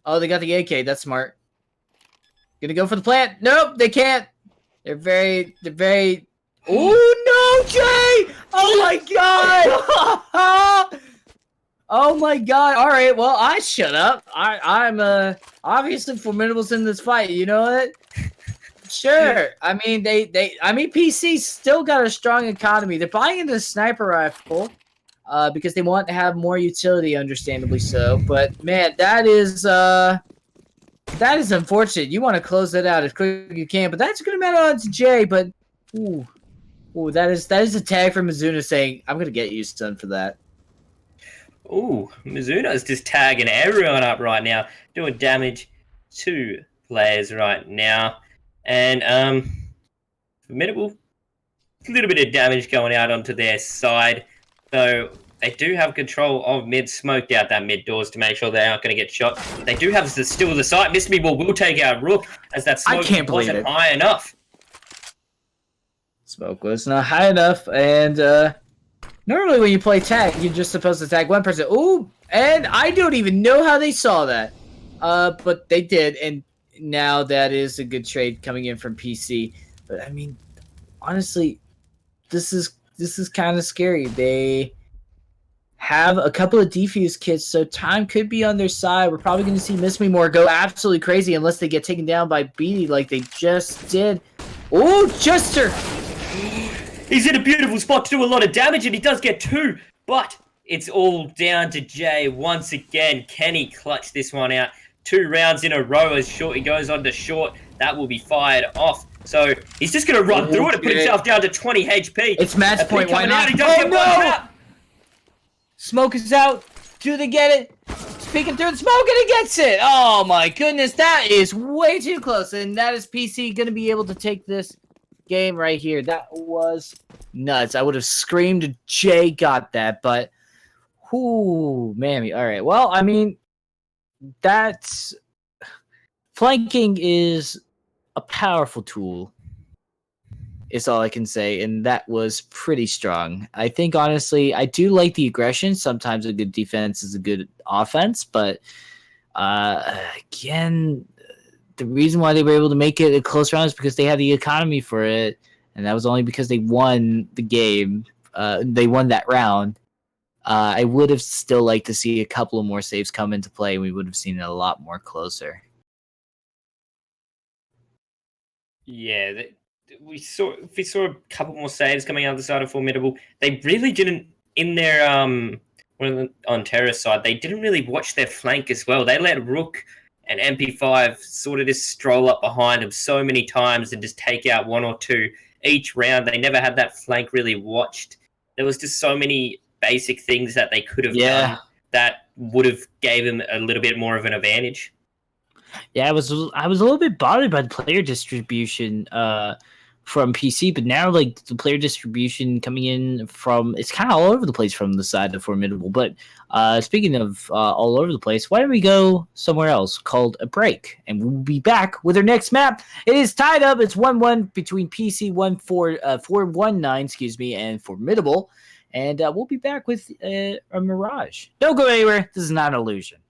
Oh, they got the AK. That's smart. Gonna go for the plant. Nope, they can't. They're very. Oh no, Jay! Oh my god! Oh my god! All right, well, I shut up. I'm obviously Formidable's in this fight. You know what? Sure. I mean, PC still got a strong economy. They're buying into the sniper rifle, because they want to have more utility, understandably so. But man, that is unfortunate. You want to close that out as quick as you can, but that's going to matter on to Jay. But ooh, that is a tag from Mizuna saying, "I'm going to get you, son, for that."
ooh, Mizuno's just tagging everyone up right now, doing damage to players right now. And Formidable, a little bit of damage going out onto their side. So they do have control of mid, smoked out that mid doors to make sure they aren't going to get shot. They do have still the sight. Miss Me will take out Rook as that smoke wasn't high enough.
Smoke was not high enough, and normally when you play tag, you're just supposed to tag one person. Ooh, and I don't even know how they saw that. But they did, and now that is a good trade coming in from PC. But I mean, honestly, this is kind of scary. They have a couple of defuse kits, so time could be on their side. We're probably going to see Miss Me More go absolutely crazy unless they get taken down by Beatty like they just did. Oh, Chester!
He's in a beautiful spot to do a lot of damage, and he does get 2, but it's all down to Jay once again. Can he clutch this one out? 2 rounds in a row as he goes on to short. That will be fired off. So he's just going to run through it and put himself down to 20 HP.
It's match point. Why not?
He does get one trap.
Smoke is out. Do they get it? Speaking through the smoke, and he gets it. Oh my goodness, that is way too close, and that is PC going to be able to take this game right here. That was nuts. I would have screamed Jay got that, but whoo, mammy. All right. Well, I mean, that's flanking is a powerful tool. Is all I can say, and that was pretty strong. I think, honestly, I do like the aggression. Sometimes a good defense is a good offense, but again, the reason why they were able to make it a close round is because they had the economy for it, and that was only because they won the game. They won that round. I would have still liked to see a couple of more saves come into play, and we would have seen it a lot more closer.
Yeah, we saw a couple more saves coming out the side of Formidable. They really didn't, in their on Terra's side, they didn't really watch their flank as well. They let Rook and MP5 sort of just stroll up behind them so many times and just take out 1 or 2 each round. They never had that flank really watched. There was just so many basic things that they could have done that would have gave them a little bit more of an advantage.
Yeah, I was a little bit bothered by the player distribution from PC, but now like the player distribution coming in from, it's kind of all over the place from the side of Formidable. But speaking of all over the place, why don't we go somewhere else called a break, and we'll be back with our next map. It is tied up. It's 1-1 between PC419, excuse me, and Formidable, and we'll be back with a Mirage. Don't go anywhere. This is not an illusion.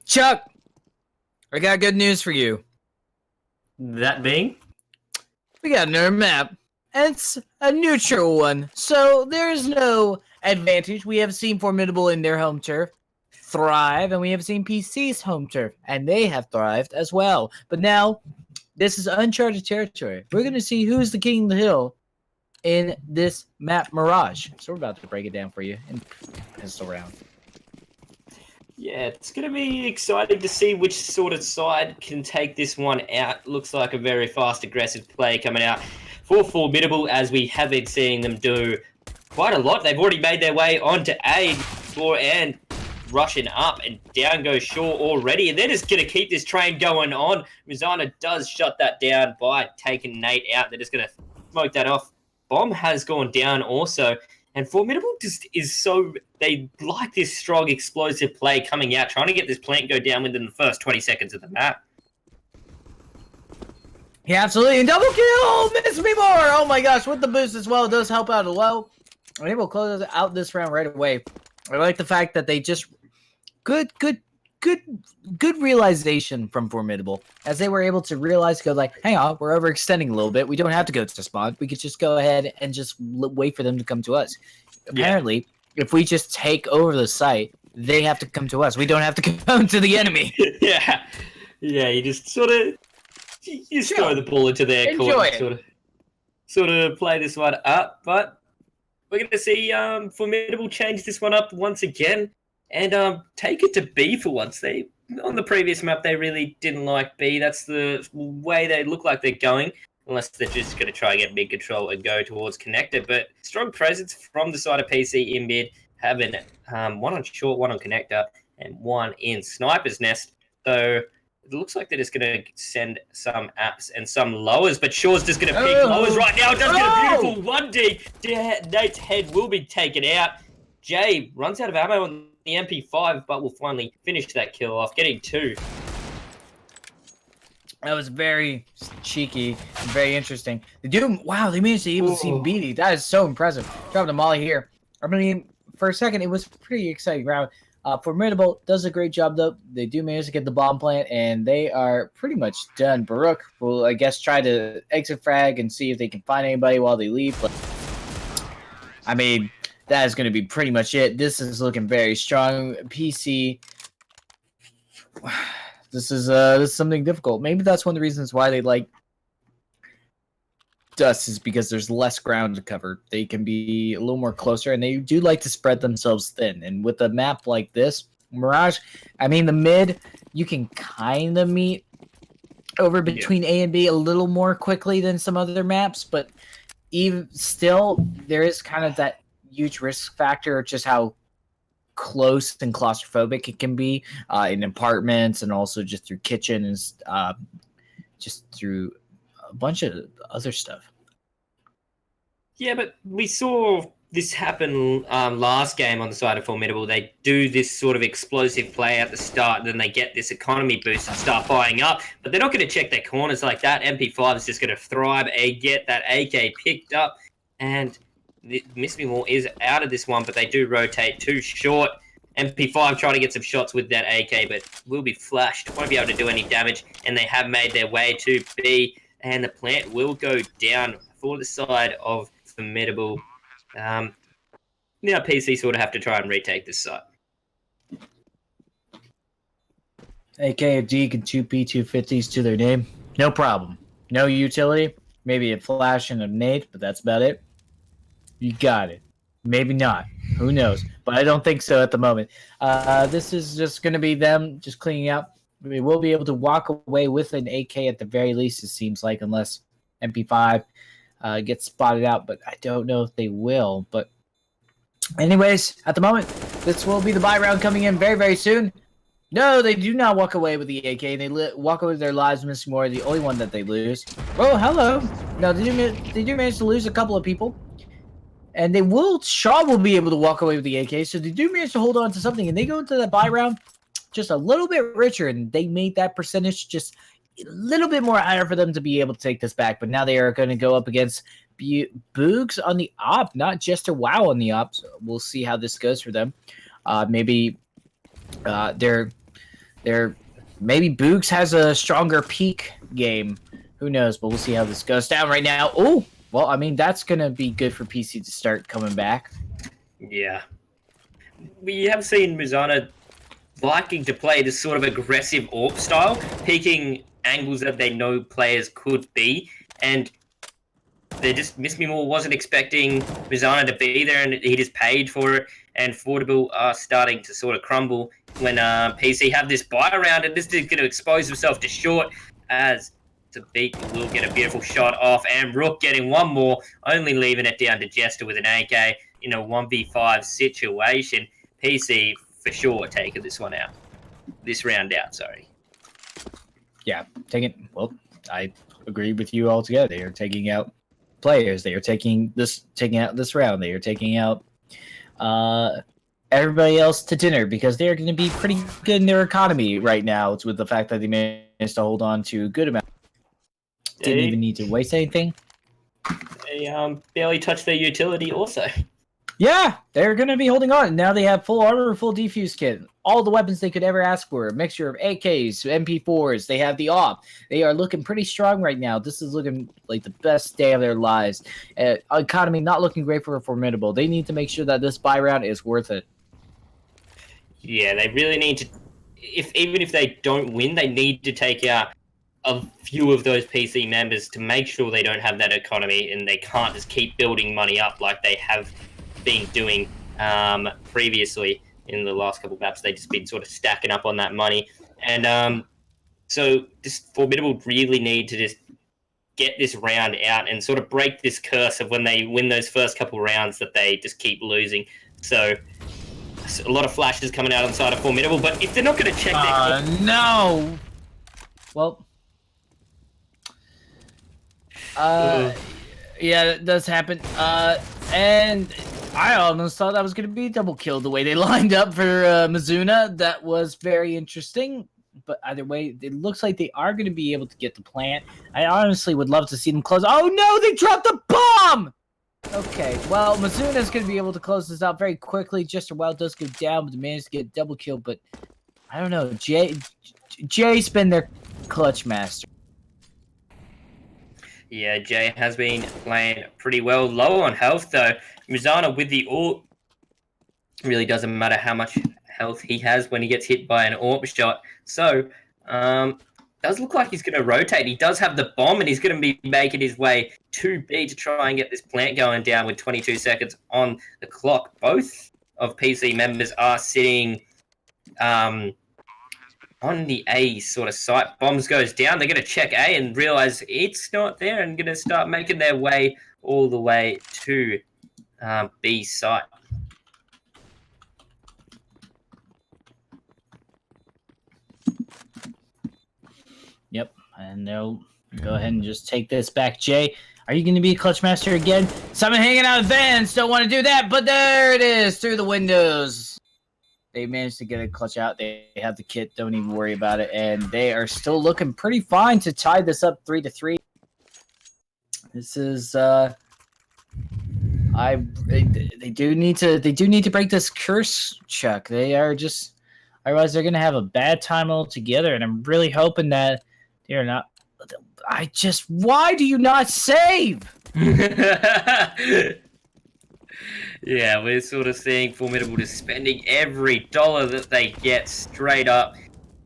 Chuck, I got good news for you.
That being?
We got another map, and it's a neutral one, so there's no advantage. We have seen Formidable in their home turf thrive, and we have seen PC's home turf, and they have thrived as well. But now, this is uncharted territory. We're going to see who's the king of the hill in this map Mirage. So we're about to break it down for you in pistol round.
Yeah, it's going to be exciting to see which sort of side can take this one out. Looks like a very fast, aggressive play coming out for Formidable, as we have been seeing them do quite a lot. They've already made their way onto A and rushing up, and down goes Shaw already, and they're just going to keep this train going on. Mizana does shut that down by taking Nate out. They're just going to smoke that off. Bomb has gone down also, and Formidable just is so... They like this strong, explosive play coming out, trying to get this plant go down within the first 20 seconds of the map.
Yeah, absolutely. And double kill! Miss me more! Oh my gosh, with the boost as well, it does help out a low. And they will close out this round right away. I like the fact that they just... Good realization from Formidable, as they were able to realize, go like, hang on, we're overextending a little bit. We don't have to go to spawn. We could just go ahead and just wait for them to come to us. Apparently, if we just take over the site, they have to come to us. We don't have to come to the enemy.
Yeah, you just sort of throw the ball into their court, sort of play this one up. But we're going to see Formidable change this one up once again. And take it to B for once. On the previous map, they really didn't like B. That's the way they look like they're going, unless they're just going to try and get mid control and go towards connector. But strong presence from the side of PC in mid, having one on short, one on connector, and one in sniper's nest. So it looks like they're just going to send some apps and some lowers, but Shaw's just going to pick lowers right now. Does get a beautiful 1D. Nate's head will be taken out. Jay runs out of ammo on the MP5, but will finally finish that kill off, getting 2.
That was very cheeky and very interesting. They managed to able to see BD. That is so impressive. Dropping a molly here. I mean, for a second, it was a pretty exciting round. Formidable does a great job, though. They do manage to get the bomb plant, and they are pretty much done. Baruch will, I guess, try to exit frag and see if they can find anybody while they leave. But I mean, that is going to be pretty much it. This is looking very strong. PC, this is something difficult. Maybe that's one of the reasons why they like Dust, is because there's less ground to cover. They can be a little more closer, and they do like to spread themselves thin. And with a map like this, Mirage, I mean, the mid, you can kind of meet over between A and B a little more quickly than some other maps, but even still, there is kind of that huge risk factor, just how close and claustrophobic it can be in apartments, and also just through kitchen and just through a bunch of other stuff.
Yeah, but we saw this happen last game on the side of Formidable. They do this sort of explosive play at the start, and then they get this economy boost and start buying up. But they're not going to check their corners like that. MP5 is just going to thrive and get that AK picked up, and Miss Me More is out of this one, but they do rotate too short. MP5 trying to get some shots with that AK, but will be flashed. Won't be able to do any damage, and they have made their way to B, and the plant will go down for the side of Formidable. Now PC sort of have to try and retake this site.
AK, a Deke, and 2 P250s to their name. No problem. No utility. Maybe a flash and a nade, but that's about it. You got it. Maybe not. Who knows? But I don't think so at the moment. This is just going to be them just cleaning out. We will be able to walk away with an AK at the very least, it seems like, unless MP5 gets spotted out. But I don't know if they will. But anyways, at the moment, this will be the buy round coming in very, very soon. No, they do not walk away with the AK. They walk away with their lives, Miss Moore, the only one that they lose. Oh, hello. No, they do manage to lose a couple of people. And Shaw will be able to walk away with the AK, so they do manage to hold on to something, and they go into that buy round just a little bit richer, and they made that percentage just a little bit more higher for them to be able to take this back. But now they are going to go up against Boogs on the op, not just a WoW on the op. So we'll see how this goes for them. Maybe they maybe Boogs has a stronger peak game. Who knows? But we'll see how this goes down right now. Oh, well, I mean, that's gonna be good for PC to start coming back.
Yeah. We have seen Muzana liking to play this sort of aggressive AWP style, picking angles that they know players could be, and they just Miss Me More wasn't expecting Muzana to be there, and he just paid for it. And Formidable are starting to sort of crumble when PC have this buy around, and this is going to expose himself to short as Beat will get a beautiful shot off, and Rook getting one more, only leaving it down to Jester with an AK in a 1v5 situation. PC for sure taking this one out. This round out, sorry.
Yeah, well, I agree with you altogether. They are taking out players. They are taking out this round. They are taking out everybody else to dinner because they are going to be pretty good in their economy right now. It's with the fact that they managed to hold on to a good amount. Didn't even need to waste anything.
They barely touched their utility also.
Yeah, they're going to be holding on. Now they have full armor, full defuse kit. All the weapons they could ever ask for. A mixture of AKs, MP4s. They have the AWP. They are looking pretty strong right now. This is looking like the best day of their lives. Economy not looking great for Formidable. They need to make sure that this buy round is worth it.
Yeah, they really need to... Even if they don't win, they need to take out a few of those PC members to make sure they don't have that economy and they can't just keep building money up like they have been doing previously in the last couple of maps. They've just been sort of stacking up on that money. And so this Formidable really need to just get this round out and sort of break this curse of when they win those first couple rounds that they just keep losing. So a lot of flashes coming out on the side of Formidable, but if they're not going to check their...
no! Well... yeah, that does happen. And I almost thought that was going to be a double kill the way they lined up for Mizuna. That was very interesting. But either way, it looks like they are going to be able to get the plant. I honestly would love to see them close. Oh no, they dropped the bomb! Okay, well, Mizuna's going to be able to close this out very quickly. Jester Wild does go down, but managed to get a double kill. But I don't know. Jay's been their clutch master.
Yeah, Jay has been playing pretty well. Low on health, though. Muzana with the AWP. Really doesn't matter how much health he has when he gets hit by an AWP shot. So, does look like he's going to rotate. He does have the bomb, and he's going to be making his way to B to try and get this plant going down with 22 seconds on the clock. Both of PC members are sitting... on the A sort of site. Bombs goes down. They're going to check A and realize it's not there and going to start making their way all the way to B site.
Yep, and they'll go ahead and just take this back. Jay, are you going to be a clutch master again? Someone hanging out of vans don't want to do that, but there it is through the windows. They managed to get a clutch out. They have the kit. Don't even worry about it. And they are still looking pretty fine to tie this up 3-3. This is they do need to break this curse, Chuck. They are just, otherwise they're gonna have a bad time altogether. And I'm really hoping that they're not. Why do you not save?
Yeah, we're sort of seeing Formidable just spending every dollar that they get straight up,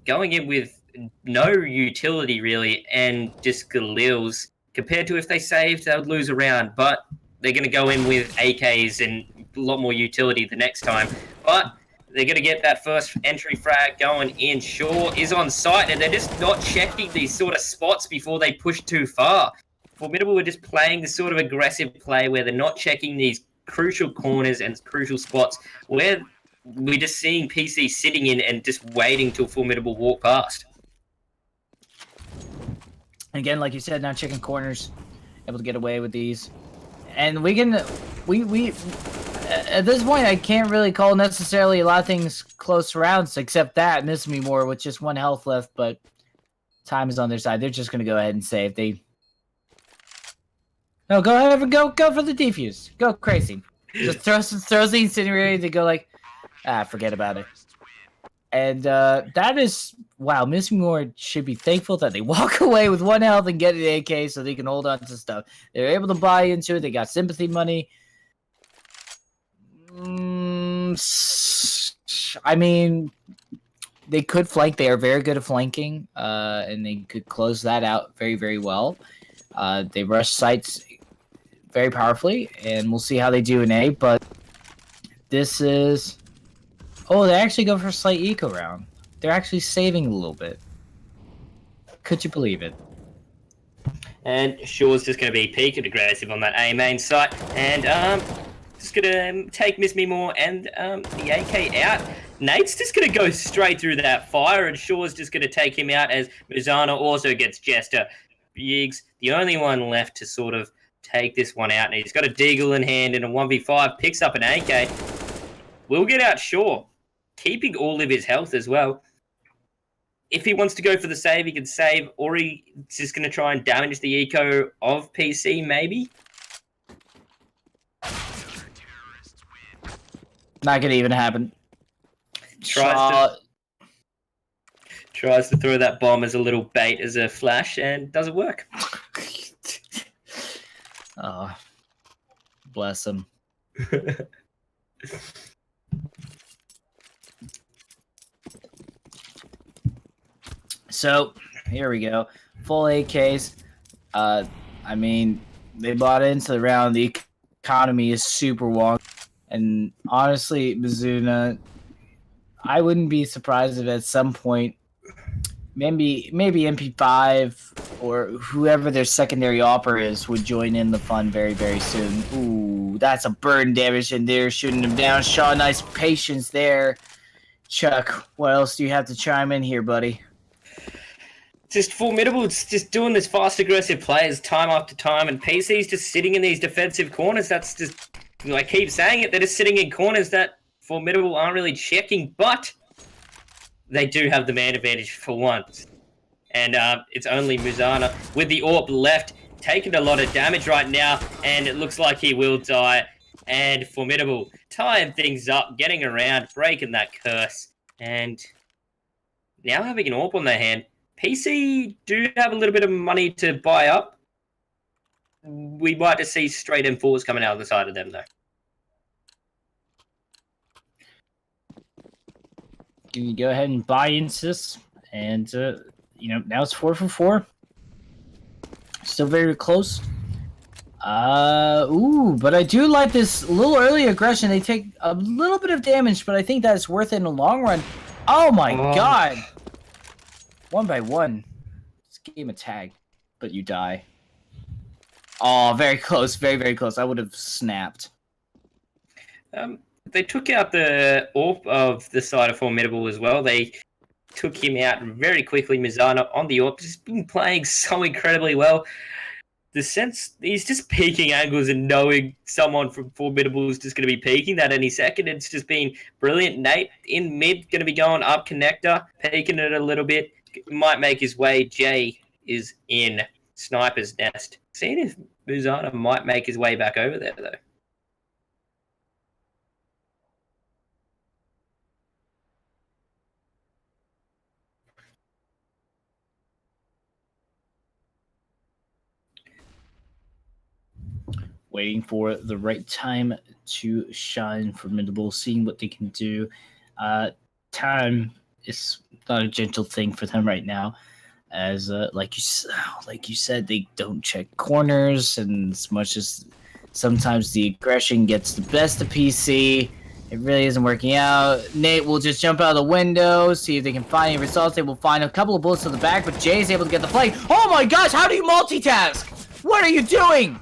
going in with no utility really, and just Galils. Compared to if they saved, they would lose a round, but they're going to go in with AKs and a lot more utility the next time. But they're going to get that first entry frag going in. Shaw is on site, and they're just not checking these sort of spots before they push too far. Formidable are just playing this sort of aggressive play where they're not checking these crucial corners and crucial spots where we're just seeing PC sitting in and just waiting till Formidable walk past.
Again, like you said, not checking corners, able to get away with these. And we at this point, I can't really call necessarily a lot of things close rounds except that Miss Me More with just 1 health left, but time is on their side. They're just going to go ahead and save. No, go ahead and go for the defuse. Go crazy. Just throws the incinerator to go like, forget about it. And that is, wow, Miss Moore should be thankful that they walk away with 1 health and get an AK so they can hold on to stuff. They're able to buy into it. They got sympathy money. I mean, they could flank. They are very good at flanking, and they could close that out very, very well. They rush sites very powerfully, and we'll see how they do in A, but this is... Oh, they actually go for a slight eco round. They're actually saving a little bit. Could you believe it?
And Shaw's just going to be peaked aggressive on that A main site. And just going to take Miss Me More and the AK out. Nate's just going to go straight through that fire, and Shaw's just going to take him out as Muzana also gets Jester. Biggs, the only one left to sort of take this one out. And he's got a Deagle in hand in a 1v5, picks up an AK. Will get out Shaw, keeping all of his health as well. If he wants to go for the save, he can save, or he's just going to try and damage the eco of PC, maybe.
Not going to even happen.
Tries to throw that bomb as a little bait, as a flash, and doesn't work.
Oh, bless him. So, here we go. Full AKs. I mean, they bought into the round. The economy is super wonky. And honestly, Mizuna, I wouldn't be surprised if at some point, maybe MP5 or whoever their secondary opera is would join in the fun very, very soon. Ooh, that's a burn damage in there, shooting him down. Shaw, nice patience there. Chuck, what else do you have to chime in here, buddy?
Just Formidable, it's just doing this fast, aggressive plays time after time, and PC's just sitting in these defensive corners. That's just, I keep saying it, they're just sitting in corners that Formidable aren't really checking, but they do have the man advantage for once. And it's only Muzana with the AWP left, taking a lot of damage right now, and it looks like he will die. And Formidable tying things up, getting around, breaking that curse, and now having an AWP on their hand. PC do have a little bit of money to buy up. We might just see straight M4s coming out of the side of them, though.
Can you go ahead and buy into this? And, now it's 4 for 4. Still very close. But I do like this little early aggression. They take a little bit of damage, but I think that's worth it in the long run. Oh my god! 1 by 1. Just give him a tag, but you die. Oh, very close, very, very close. I would have snapped.
They took out the AWP of the side of Formidable as well. They took him out very quickly. Mizana on the AWP, just been playing so incredibly well. The sense he's just peeking angles and knowing someone from Formidable is just going to be peeking that any second. It's just been brilliant. Nate in mid, going to be going up connector, peeking it a little bit. Might make his way. Jay is in Sniper's Nest. Seeing if Muzana might make his way back over there, though.
Waiting for the right time to shine. Formidable, seeing what they can do. Time is not a gentle thing for them right now, as like you said, they don't check corners, and as much as sometimes the aggression gets the best of PC, it really isn't working out. Nate will just jump out of the window, see if they can find any results. They will find a couple of bullets to the back, but Jay's able to get the flank. Oh my gosh, how do you multitask? What are you doing?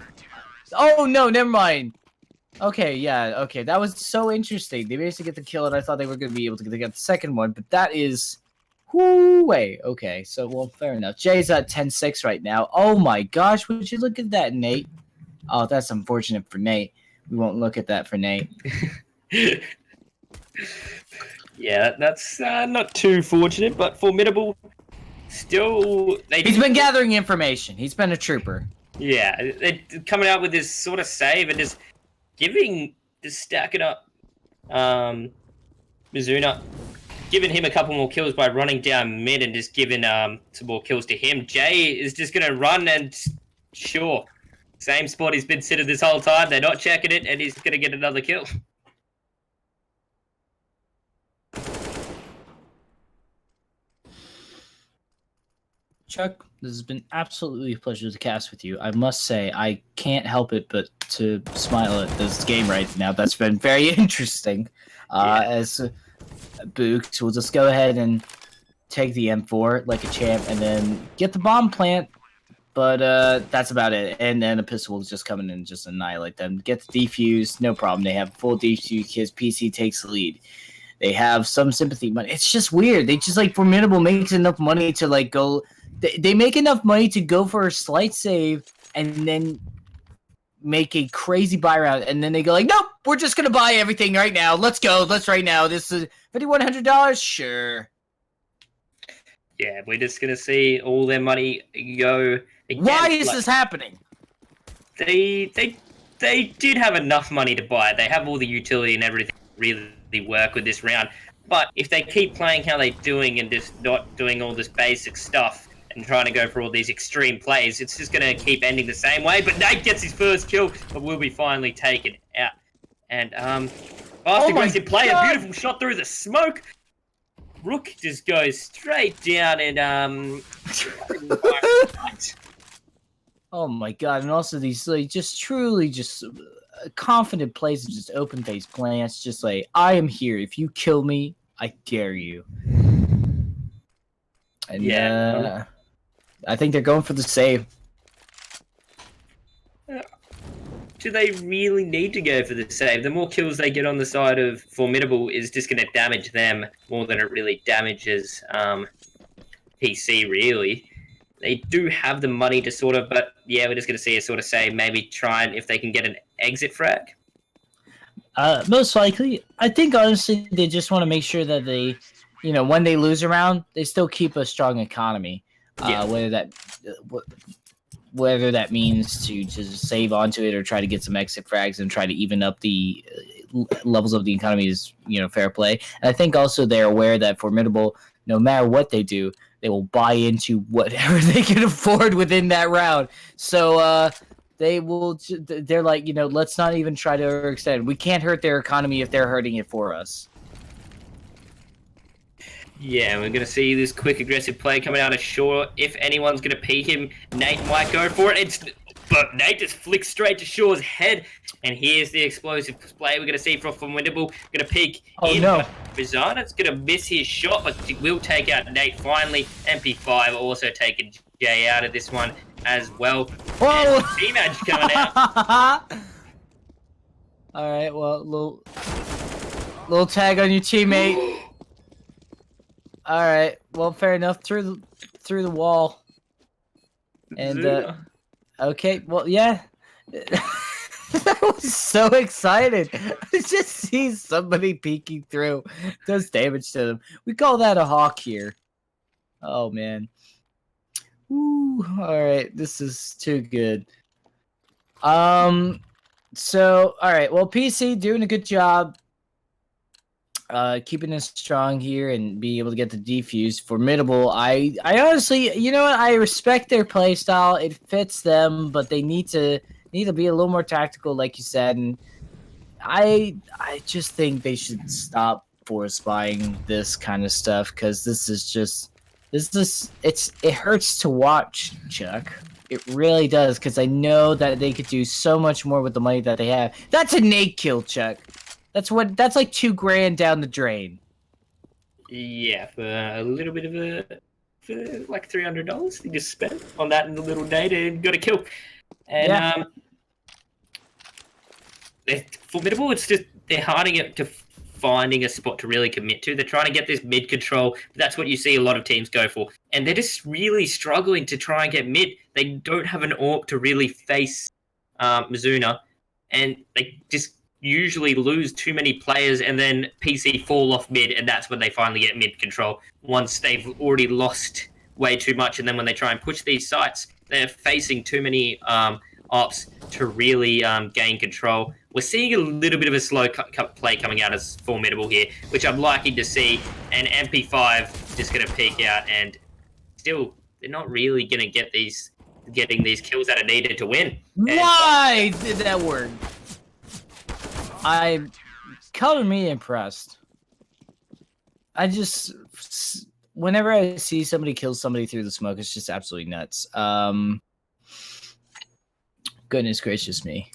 Oh no, never mind. Okay, yeah, okay, that was so interesting. They managed to get the kill, and I thought they were going to be able to get the second one, but that is... Way. Okay, so, well, fair enough. Jay's at 10-6 right now. Oh my gosh, would you look at that, Nate? Oh, that's unfortunate for Nate. We won't look at that for Nate.
Yeah, that's not too fortunate, but Formidable still...
He's been gathering information. He's been a trooper.
Yeah, they're coming out with this sort of save and just stacking up Mizuna giving him a couple more kills by running down mid and just giving some more kills to him. Jay is just going to run and sure, same spot he's been sitting this whole time. They're not checking it, and he's going to get another kill.
Chuck, this has been absolutely a pleasure to cast with you. I must say, I can't help it but to smile at this game right now. That's been very interesting. As Books, we'll just go ahead and take the M4 like a champ and then get the bomb plant. But that's about it. And then a pistol will just come in and just annihilate them. Get the defuse, no problem. They have full defuse because PC takes the lead. They have some sympathy money. It's just weird. They just like Formidable makes enough money to like go. They make enough money to go for a slight save and then make a crazy buy round, and then they go like, nope, we're just gonna buy everything right now. Let's go. Let's right now. This is $5,100. Sure.
Yeah, we're just gonna see all their money go. Again.
Why is this happening?
They did have enough money to buy it. They have all the utility and everything to really work with this round. But if they keep playing how they're doing and just not doing all this basic stuff and trying to go for all these extreme plays, it's just going to keep ending the same way. But Nate gets his first kill, but will be finally taken out. And fast aggressive play, a beautiful shot through the smoke. Rook just goes straight down and
Oh my god! And also these like just truly just confident plays and just open face plants. Just like, I am here. If you kill me, I dare you. And yeah, I think they're going for the save.
Do they really need to go for the save? The more kills they get on the side of Formidable is just going to damage them more than it really damages PC, really. They do have the money to sort of, but yeah, we're just going to see a sort of save, maybe try and if they can get an exit frag.
Most likely. I think, honestly, they just want to make sure that they, you know, when they lose a round, they still keep a strong economy.
Yeah.
Whether that means to just save onto it or try to get some exit frags and try to even up the levels of the economy is, you know, fair play. And I think also they're aware that Formidable, no matter what they do, they will buy into whatever they can afford within that round. So they're like, you know, let's not even try to overextend. We can't hurt their economy if they're hurting it for us.
Yeah, we're going to see this quick aggressive play coming out of Shaw. If anyone's going to peek him, Nate might go for it. But Nate just flicks straight to Shaw's head. And here's the explosive play we're going to see from Formidable. Going to peek in.
No.
Bizarre's going to miss his shot, but he will take out Nate finally. MP5 also taking Jay out of this one as well.
Whoa!
T-Match coming out.
All right, well, little tag on your teammate. All right, well, fair enough. Through the wall. And okay, well, yeah. I was so excited. I just see somebody peeking through. Does damage to them. We call that a hawk here. Oh man. Ooh, all right, this is too good. So all right, well, PC doing a good job. Keeping us strong here and being able to get the defuse. Formidable. I honestly, you know what? I respect their play style. It fits them, but they need to be a little more tactical, like you said. And I just think they should stop force buying this kind of stuff because it hurts to watch, Chuck. It really does because I know that they could do so much more with the money that they have. That's a Nate kill, Chuck. That's like $2,000 down the drain.
Yeah, for a little bit of for like $300 you just spent on that in the little Nate and got a kill. And Formidable. It's just they're harding it to finding a spot to really commit to. They're trying to get this mid control. That's what you see a lot of teams go for, and they're just really struggling to try and get mid. They don't have an AWP to really face Mizuna, and they just usually lose too many players, and then PC fall off mid, and that's when they finally get mid control. Once they've already lost way too much, and then when they try and push these sites, they're facing too many ops to really gain control. We're seeing a little bit of a slow play coming out as Formidable here, which I'm liking to see. And MP5 just going to peek out, and still, they're not really going to getting these kills that are needed to win.
Why did that work? I'm color me impressed. I just, whenever I see somebody kill somebody through the smoke, it's just absolutely nuts. Goodness gracious me.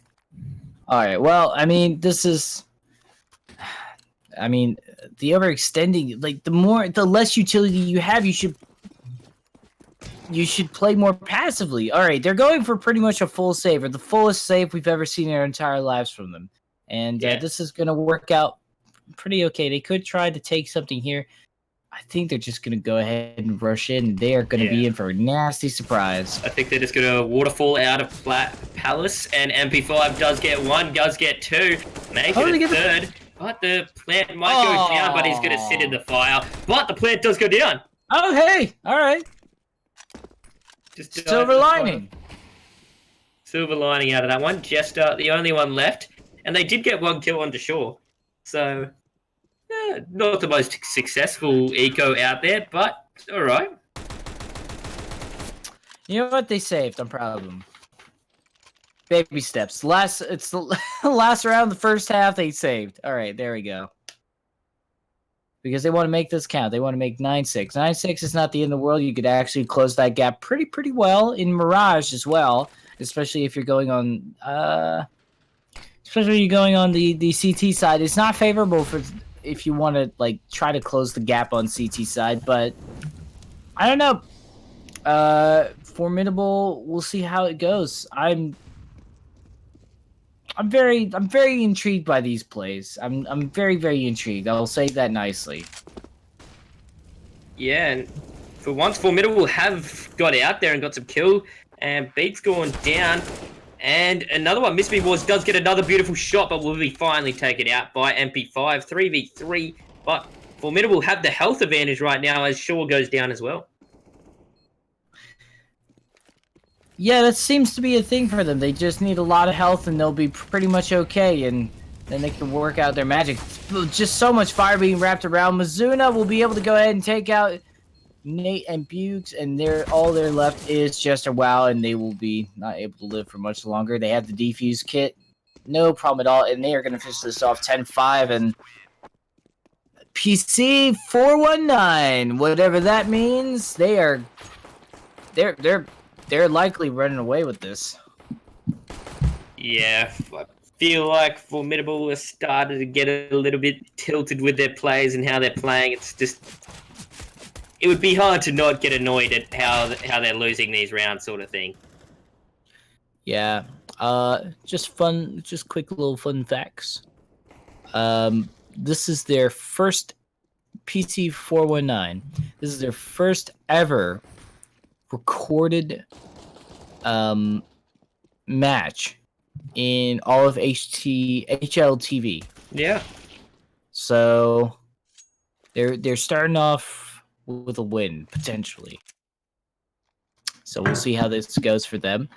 All right, well, I mean, this is, I mean, the overextending, like the less utility you have, you should play more passively. All right, they're going for pretty much a full save, or the fullest save we've ever seen in our entire lives from them. And this is going to work out pretty okay. They could try to take something here. I think they're just going to go ahead and rush in. They are going to be in for a nasty surprise.
I think they're just going to waterfall out of Palace, and MP5 does get one, does get two, make it a third. But the plant might go down, but he's going to sit in the fire. But the plant does go down.
Oh, hey. All right.
Just
silver lining.
Silver lining out of that one. Jester, the only one left. And they did get one kill onto shore. So, not the most successful eco out there, but all right.
You know what? They saved. I'm proud of them. Baby steps. It's the last round, the first half, they saved. All right, there we go. Because they want to make this count. They want to make 9-6. 9-6 is not the end of the world. You could actually close that gap pretty well in Mirage as well, especially if you're going on the CT side. It's not favorable for if you want to like try to close the gap on CT side, but I don't know. Formidable, we'll see how it goes. I'm very intrigued by these plays. I'm very intrigued. I'll say that nicely.
Yeah, and for once, Formidable have got out there and got some kill, and Beat's going down, and another one. Miss Me Wars does get another beautiful shot, but will be finally taken out by MP5 3v3. But Formidable have the health advantage right now as Shaw goes down as well.
Yeah, that seems to be a thing for them. They just need a lot of health and they'll be pretty much okay, and then they can work out their magic. Just so much fire being wrapped around. Mizuna will be able to go ahead and take out Nate and Bukes, and all they're left is just a WoW, and they will be not able to live for much longer. They have the defuse kit. No problem at all, and they are going to finish this off 10-5, and PC419, whatever that means, they're likely running away with this.
Yeah, I feel like Formidable has started to get a little bit tilted with their plays and how they're playing. It's just, it would be hard to not get annoyed at how they're losing these rounds, sort of thing.
Yeah, just quick little fun facts. This is their first PC419. This is their first ever recorded match in all of HLTV.
Yeah.
So they're starting off with a win potentially. So we'll see how this goes for them.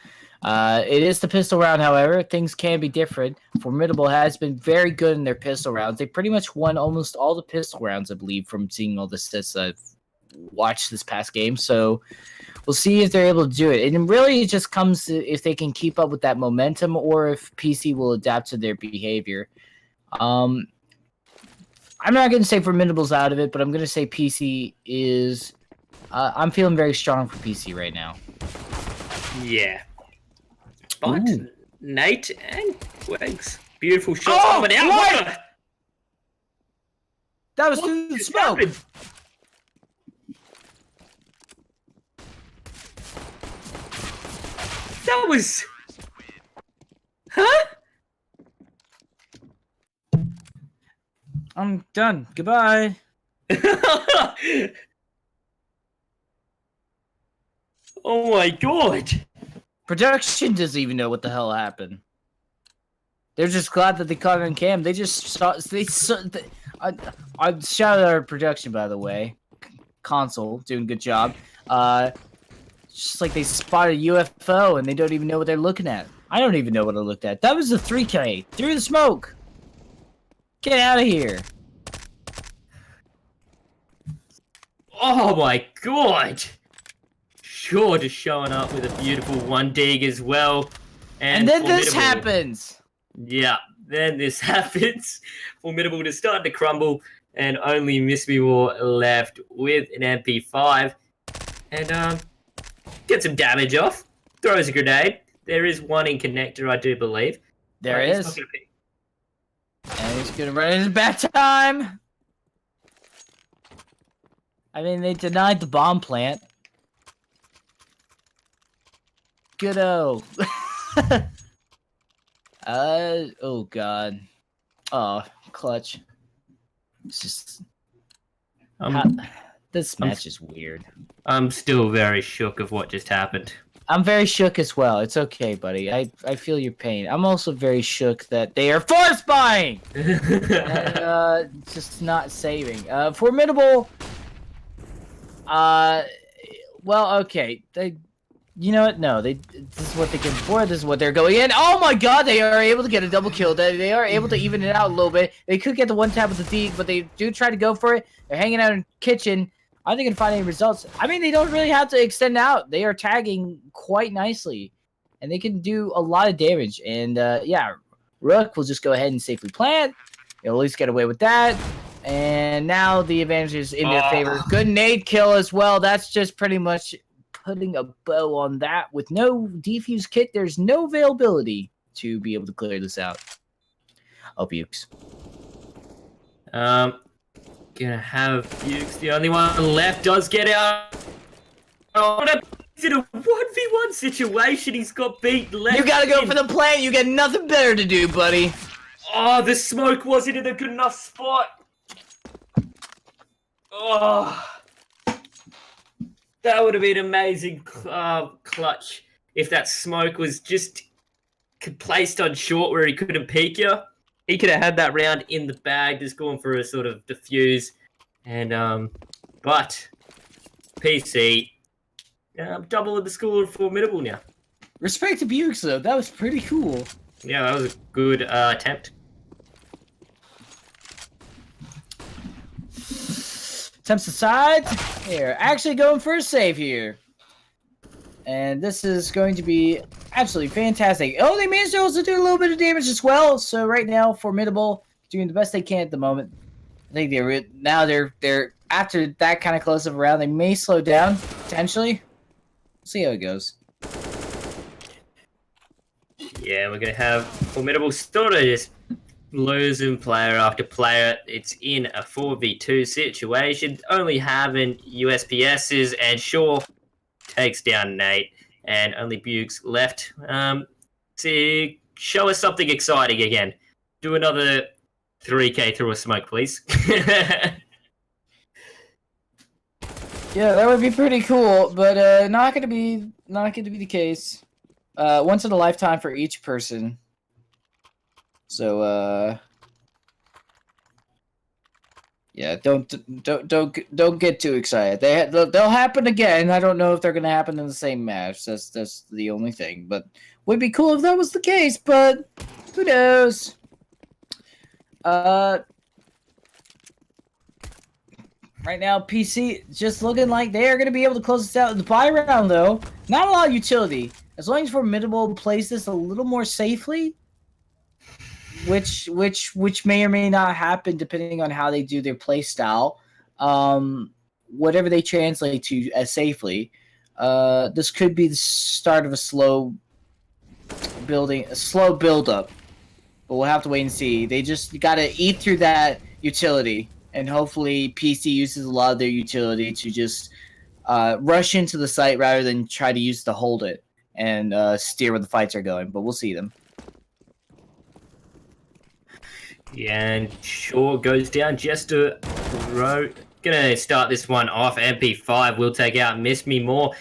It is the pistol round, however. Things can be different. Formidable has been very good in their pistol rounds. They pretty much won almost all the pistol rounds, I believe, from seeing all the stats I've watched this past game. So we'll see if they're able to do it. And really, it just comes to if they can keep up with that momentum or if PC will adapt to their behavior. I'm not going to say Formidable's out of it, but I'm going to say PC is... I'm feeling very strong for PC right now.
Yeah. But Nate and Wags, beautiful shots coming out.
What? That was through the smoke.
Happened? That was... Huh?
I'm done. Goodbye.
Oh my god.
Production doesn't even know what the hell happened. They're just glad that they caught it on cam. They just saw... I shout out our production, by the way. Console, doing a good job. It's just like they spotted a UFO and they don't even know what they're looking at. I don't even know what I looked at. That was a 3K. Through the smoke. Get out of here.
Oh my god! Sure, just showing up with a beautiful 1 dig as well.
And then this
Formidable.
happens.
Yeah, then this happens. Formidable just starting to crumble, and only Miss Me More left with an MP5. And get some damage off. Throws a grenade. There is one in connector, I do believe.
There
He's
is.
not gonna pick-
And he's gonna run into bad time. I mean, they denied the bomb plant. Good-o. Oh god. Oh, clutch. It's just... this match is weird.
I'm still very shook of what just happened.
I'm very shook as well. It's okay, buddy. I feel your pain. I'm also very shook that they are force buying! And, just not saving. Formidable... well, okay. You know what? No, this is what they can afford. This is what they're going in. Oh my god, they are able to get a double kill. They are able to even it out a little bit. They could get the one tap with the D, but they do try to go for it. They're hanging out in kitchen. I think they can find any results. I mean, they don't really have to extend out. They are tagging quite nicely, and they can do a lot of damage. And yeah, Rook will just go ahead and safely plant. They'll at least get away with that. And now the advantage is in their favor. Good nade kill as well. That's just pretty much putting a bow on that. With no defuse kit, there's no availability to be able to clear this out. Oh, Bukes.
Gonna have Bukes. The only one left does get out. Oh, he's in a 1v1 situation. He's got beat left.
You gotta go for the plant. You got nothing better to do, buddy.
Oh, the smoke wasn't in a good enough spot. Oh, that would have been amazing clutch if that smoke was just placed on short where he couldn't peek you. He could have had that round in the bag, just going for a sort of diffuse. And but PC double the score of Formidable now.
Respect to Bukes though. That was pretty cool.
Yeah, that was a good attempt.
Attempts aside, they're actually going for a save here. And this is going to be absolutely fantastic. Oh, they managed to also do a little bit of damage as well. So right now, Formidable doing the best they can at the moment. I think they're after that kind of close of a round, they may slow down potentially. See how it goes.
Yeah, we're gonna have Formidable sort of just losing player after player. It's in a 4v2 situation, only having USPSs, and Shaw takes down Nate, and only Bukes left to show us something exciting again. Do another 3K through a smoke, please.
Yeah, that would be pretty cool, but not gonna be the case. Once in a lifetime for each person. So yeah, don't get too excited. They'll happen again. I don't know if they're gonna happen in the same match. That's the only thing. But would be cool if that was the case. But who knows? Right now, PC just looking like they are going to be able to close this out in the buy round, though. Not a lot of utility. As long as Formidable plays this a little more safely, which may or may not happen depending on how they do their play style. Whatever they translate to as safely, this could be the start of a slow build-up. But we'll have to wait and see. They just got to eat through that utility. And hopefully PC uses a lot of their utility to just rush into the site rather than try to use to hold it and steer where the fights are going. But we'll see them.
Yeah, and Shaw goes down just a row. Gonna start this one off. MP5 will take out Miss Me More.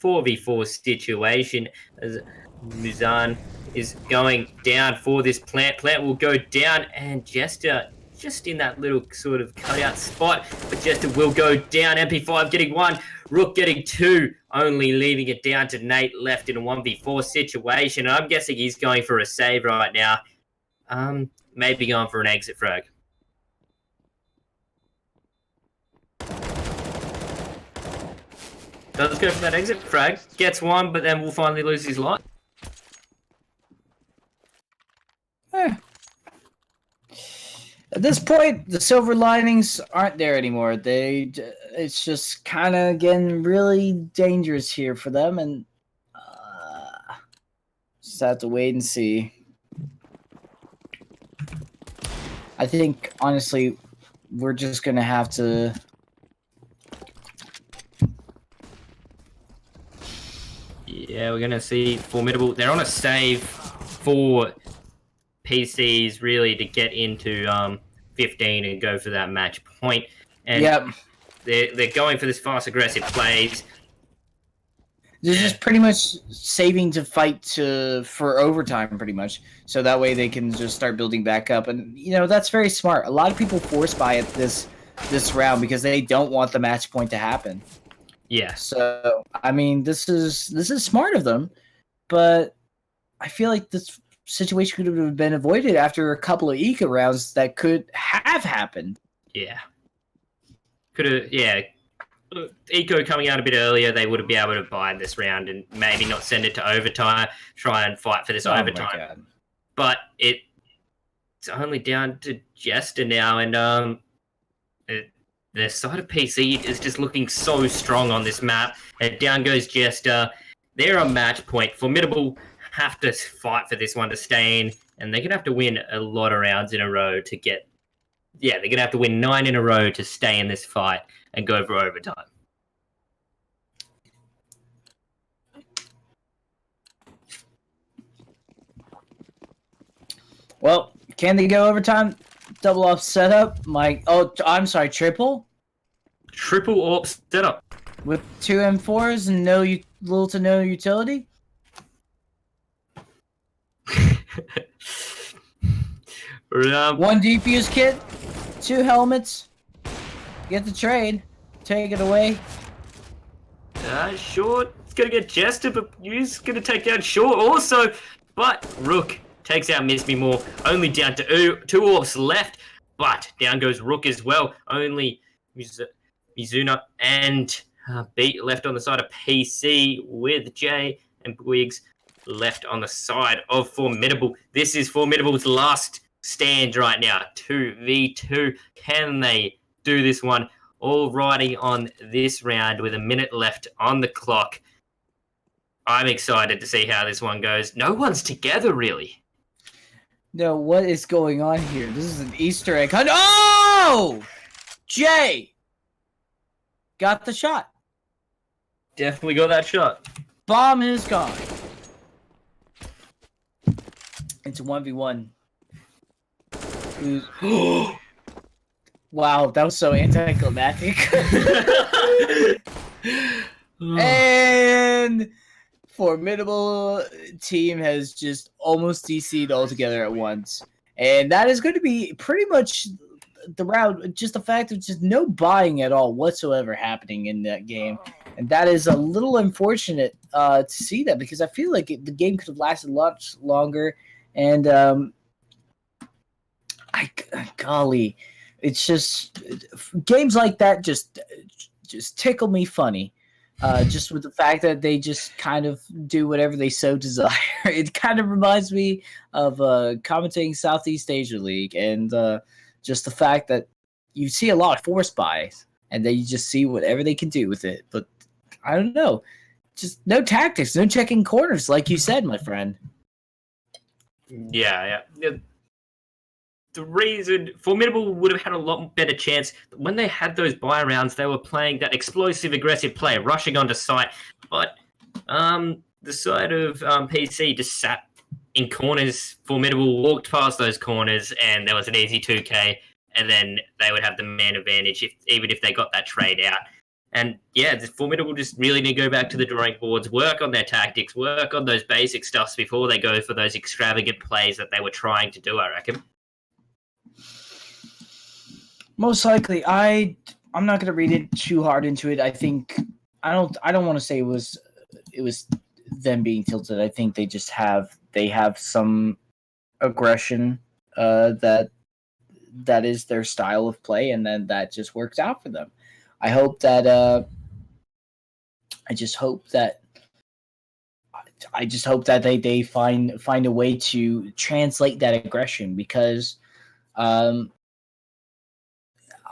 4v4 situation as Muzan is going down for this plant. Plant will go down, and Jester just in that little sort of cutout spot, but Jester will go down. MP5 getting one, Rook getting two. only leaving it down to Nate left in a 1v4 situation. And I'm guessing he's going for a save right now. Maybe going for an exit frag. Does go for that exit frag, gets one, but then will finally lose his life.
At this point, the silver linings aren't there anymore. It's just kind of getting really dangerous here for them, and just have to wait and see. I think, honestly, we're just gonna have to.
Yeah, we're gonna see Formidable. They're on a save for PCs really to get into 15 and go for that match point. And
Yep.
they're going for this fast aggressive plays.
They're just pretty much saving to fight for overtime, pretty much, so that way they can just start building back up. And that's very smart. A lot of people force buy at this round because they don't want the match point to happen.
Yeah.
So I mean, this is smart of them, but I feel like this situation could have been avoided after a couple of Eco rounds that could have happened.
Yeah. Could have. Yeah. Eco coming out a bit earlier, they would have been able to buy this round and maybe not send it to overtime, try and fight for this overtime. But it's only down to Jester now, and the side of PC is just looking so strong on this map. And down goes Jester. They're a match point. Formidable have to fight for this one to stay in, and they're going to have to win a lot of rounds in a row to get... Yeah, they're going to have to win 9 in a row to stay in this fight and go for overtime.
Well, can they go overtime? Double off setup. I'm sorry, triple?
Triple AWP setup.
With 2 M4s and little to no utility? One defuse kit, 2 helmets. Get the trade. Take it away.
Short. It's going to get Jester, but Yu's going to take down Short also. But Rook takes out Miss Me More. Only down to 2 AWPs left. But down goes Rook as well. Only Mizuna and Beat left on the side of PC with Jay and Briggs left on the side of Formidable. This is Formidable's last stand right now. 2v2. Can they do this one? All riding on this round with a minute left on the clock. I'm excited to see how this one goes. No one's together, really.
No, what is going on here? This is an Easter egg hunt. Oh! Jay! Got the shot.
Definitely got that shot.
Bomb is gone. It's a 1v1. Wow, that was so anticlimactic. And Formidable team has just almost DC'd all together at once. And that is going to be pretty much the round. Just the fact of just no buying at all whatsoever happening in that game. And that is a little unfortunate to see that, because I feel like the game could have lasted a lot longer. And golly, it's just games like that just tickle me funny. Just with the fact that they just kind of do whatever they so desire. It kind of reminds me of commentating Southeast Asia League, and just the fact that you see a lot of force buys, and then you just see whatever they can do with it. But I don't know, just no tactics, no checking corners, like you said, my friend.
Yeah. The reason Formidable would have had a lot better chance when they had those buy rounds, they were playing that explosive, aggressive play, rushing onto site. But the side of PC just sat in corners. Formidable walked past those corners, and there was an easy 2K, and then they would have the man advantage even if they got that trade out. And yeah, the Formidable just really need to go back to the drawing boards, work on their tactics, work on those basic stuffs before they go for those extravagant plays that they were trying to do, I reckon.
Most likely. I'm not going to read it too hard into it. I think I don't want to say it was them being tilted. I think they have some aggression that is their style of play, and then that just works out for them. I hope that I just hope that they find a way to translate that aggression, because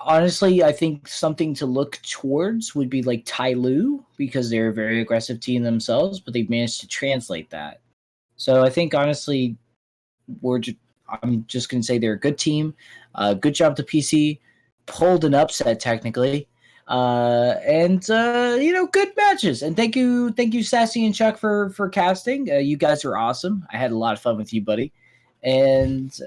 honestly, I think something to look towards would be like Tai Lu, because they're a very aggressive team themselves, but they've managed to translate that. So I think honestly, I'm just going to say they're a good team. Good job to PC. Pulled an upset technically. And good matches. And thank you, Sassy and Chuck for casting. You guys are awesome. I had a lot of fun with you, buddy. And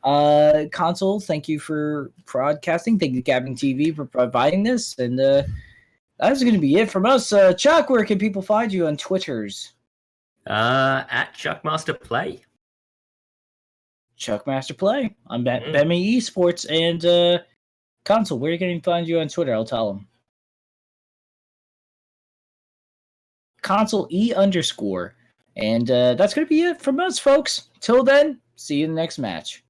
Console, thank you for broadcasting. Thank you, CappingTV, for providing this. And that's going to be it from us. Chuck, where can people find you on Twitters?
At ChuckMasterPlay.
Chuck Master Play. I'm Bemi Esports. And Console, where can you find you on Twitter? I'll tell them. Console E_. And that's going to be it from us, folks. Till then, see you in the next match.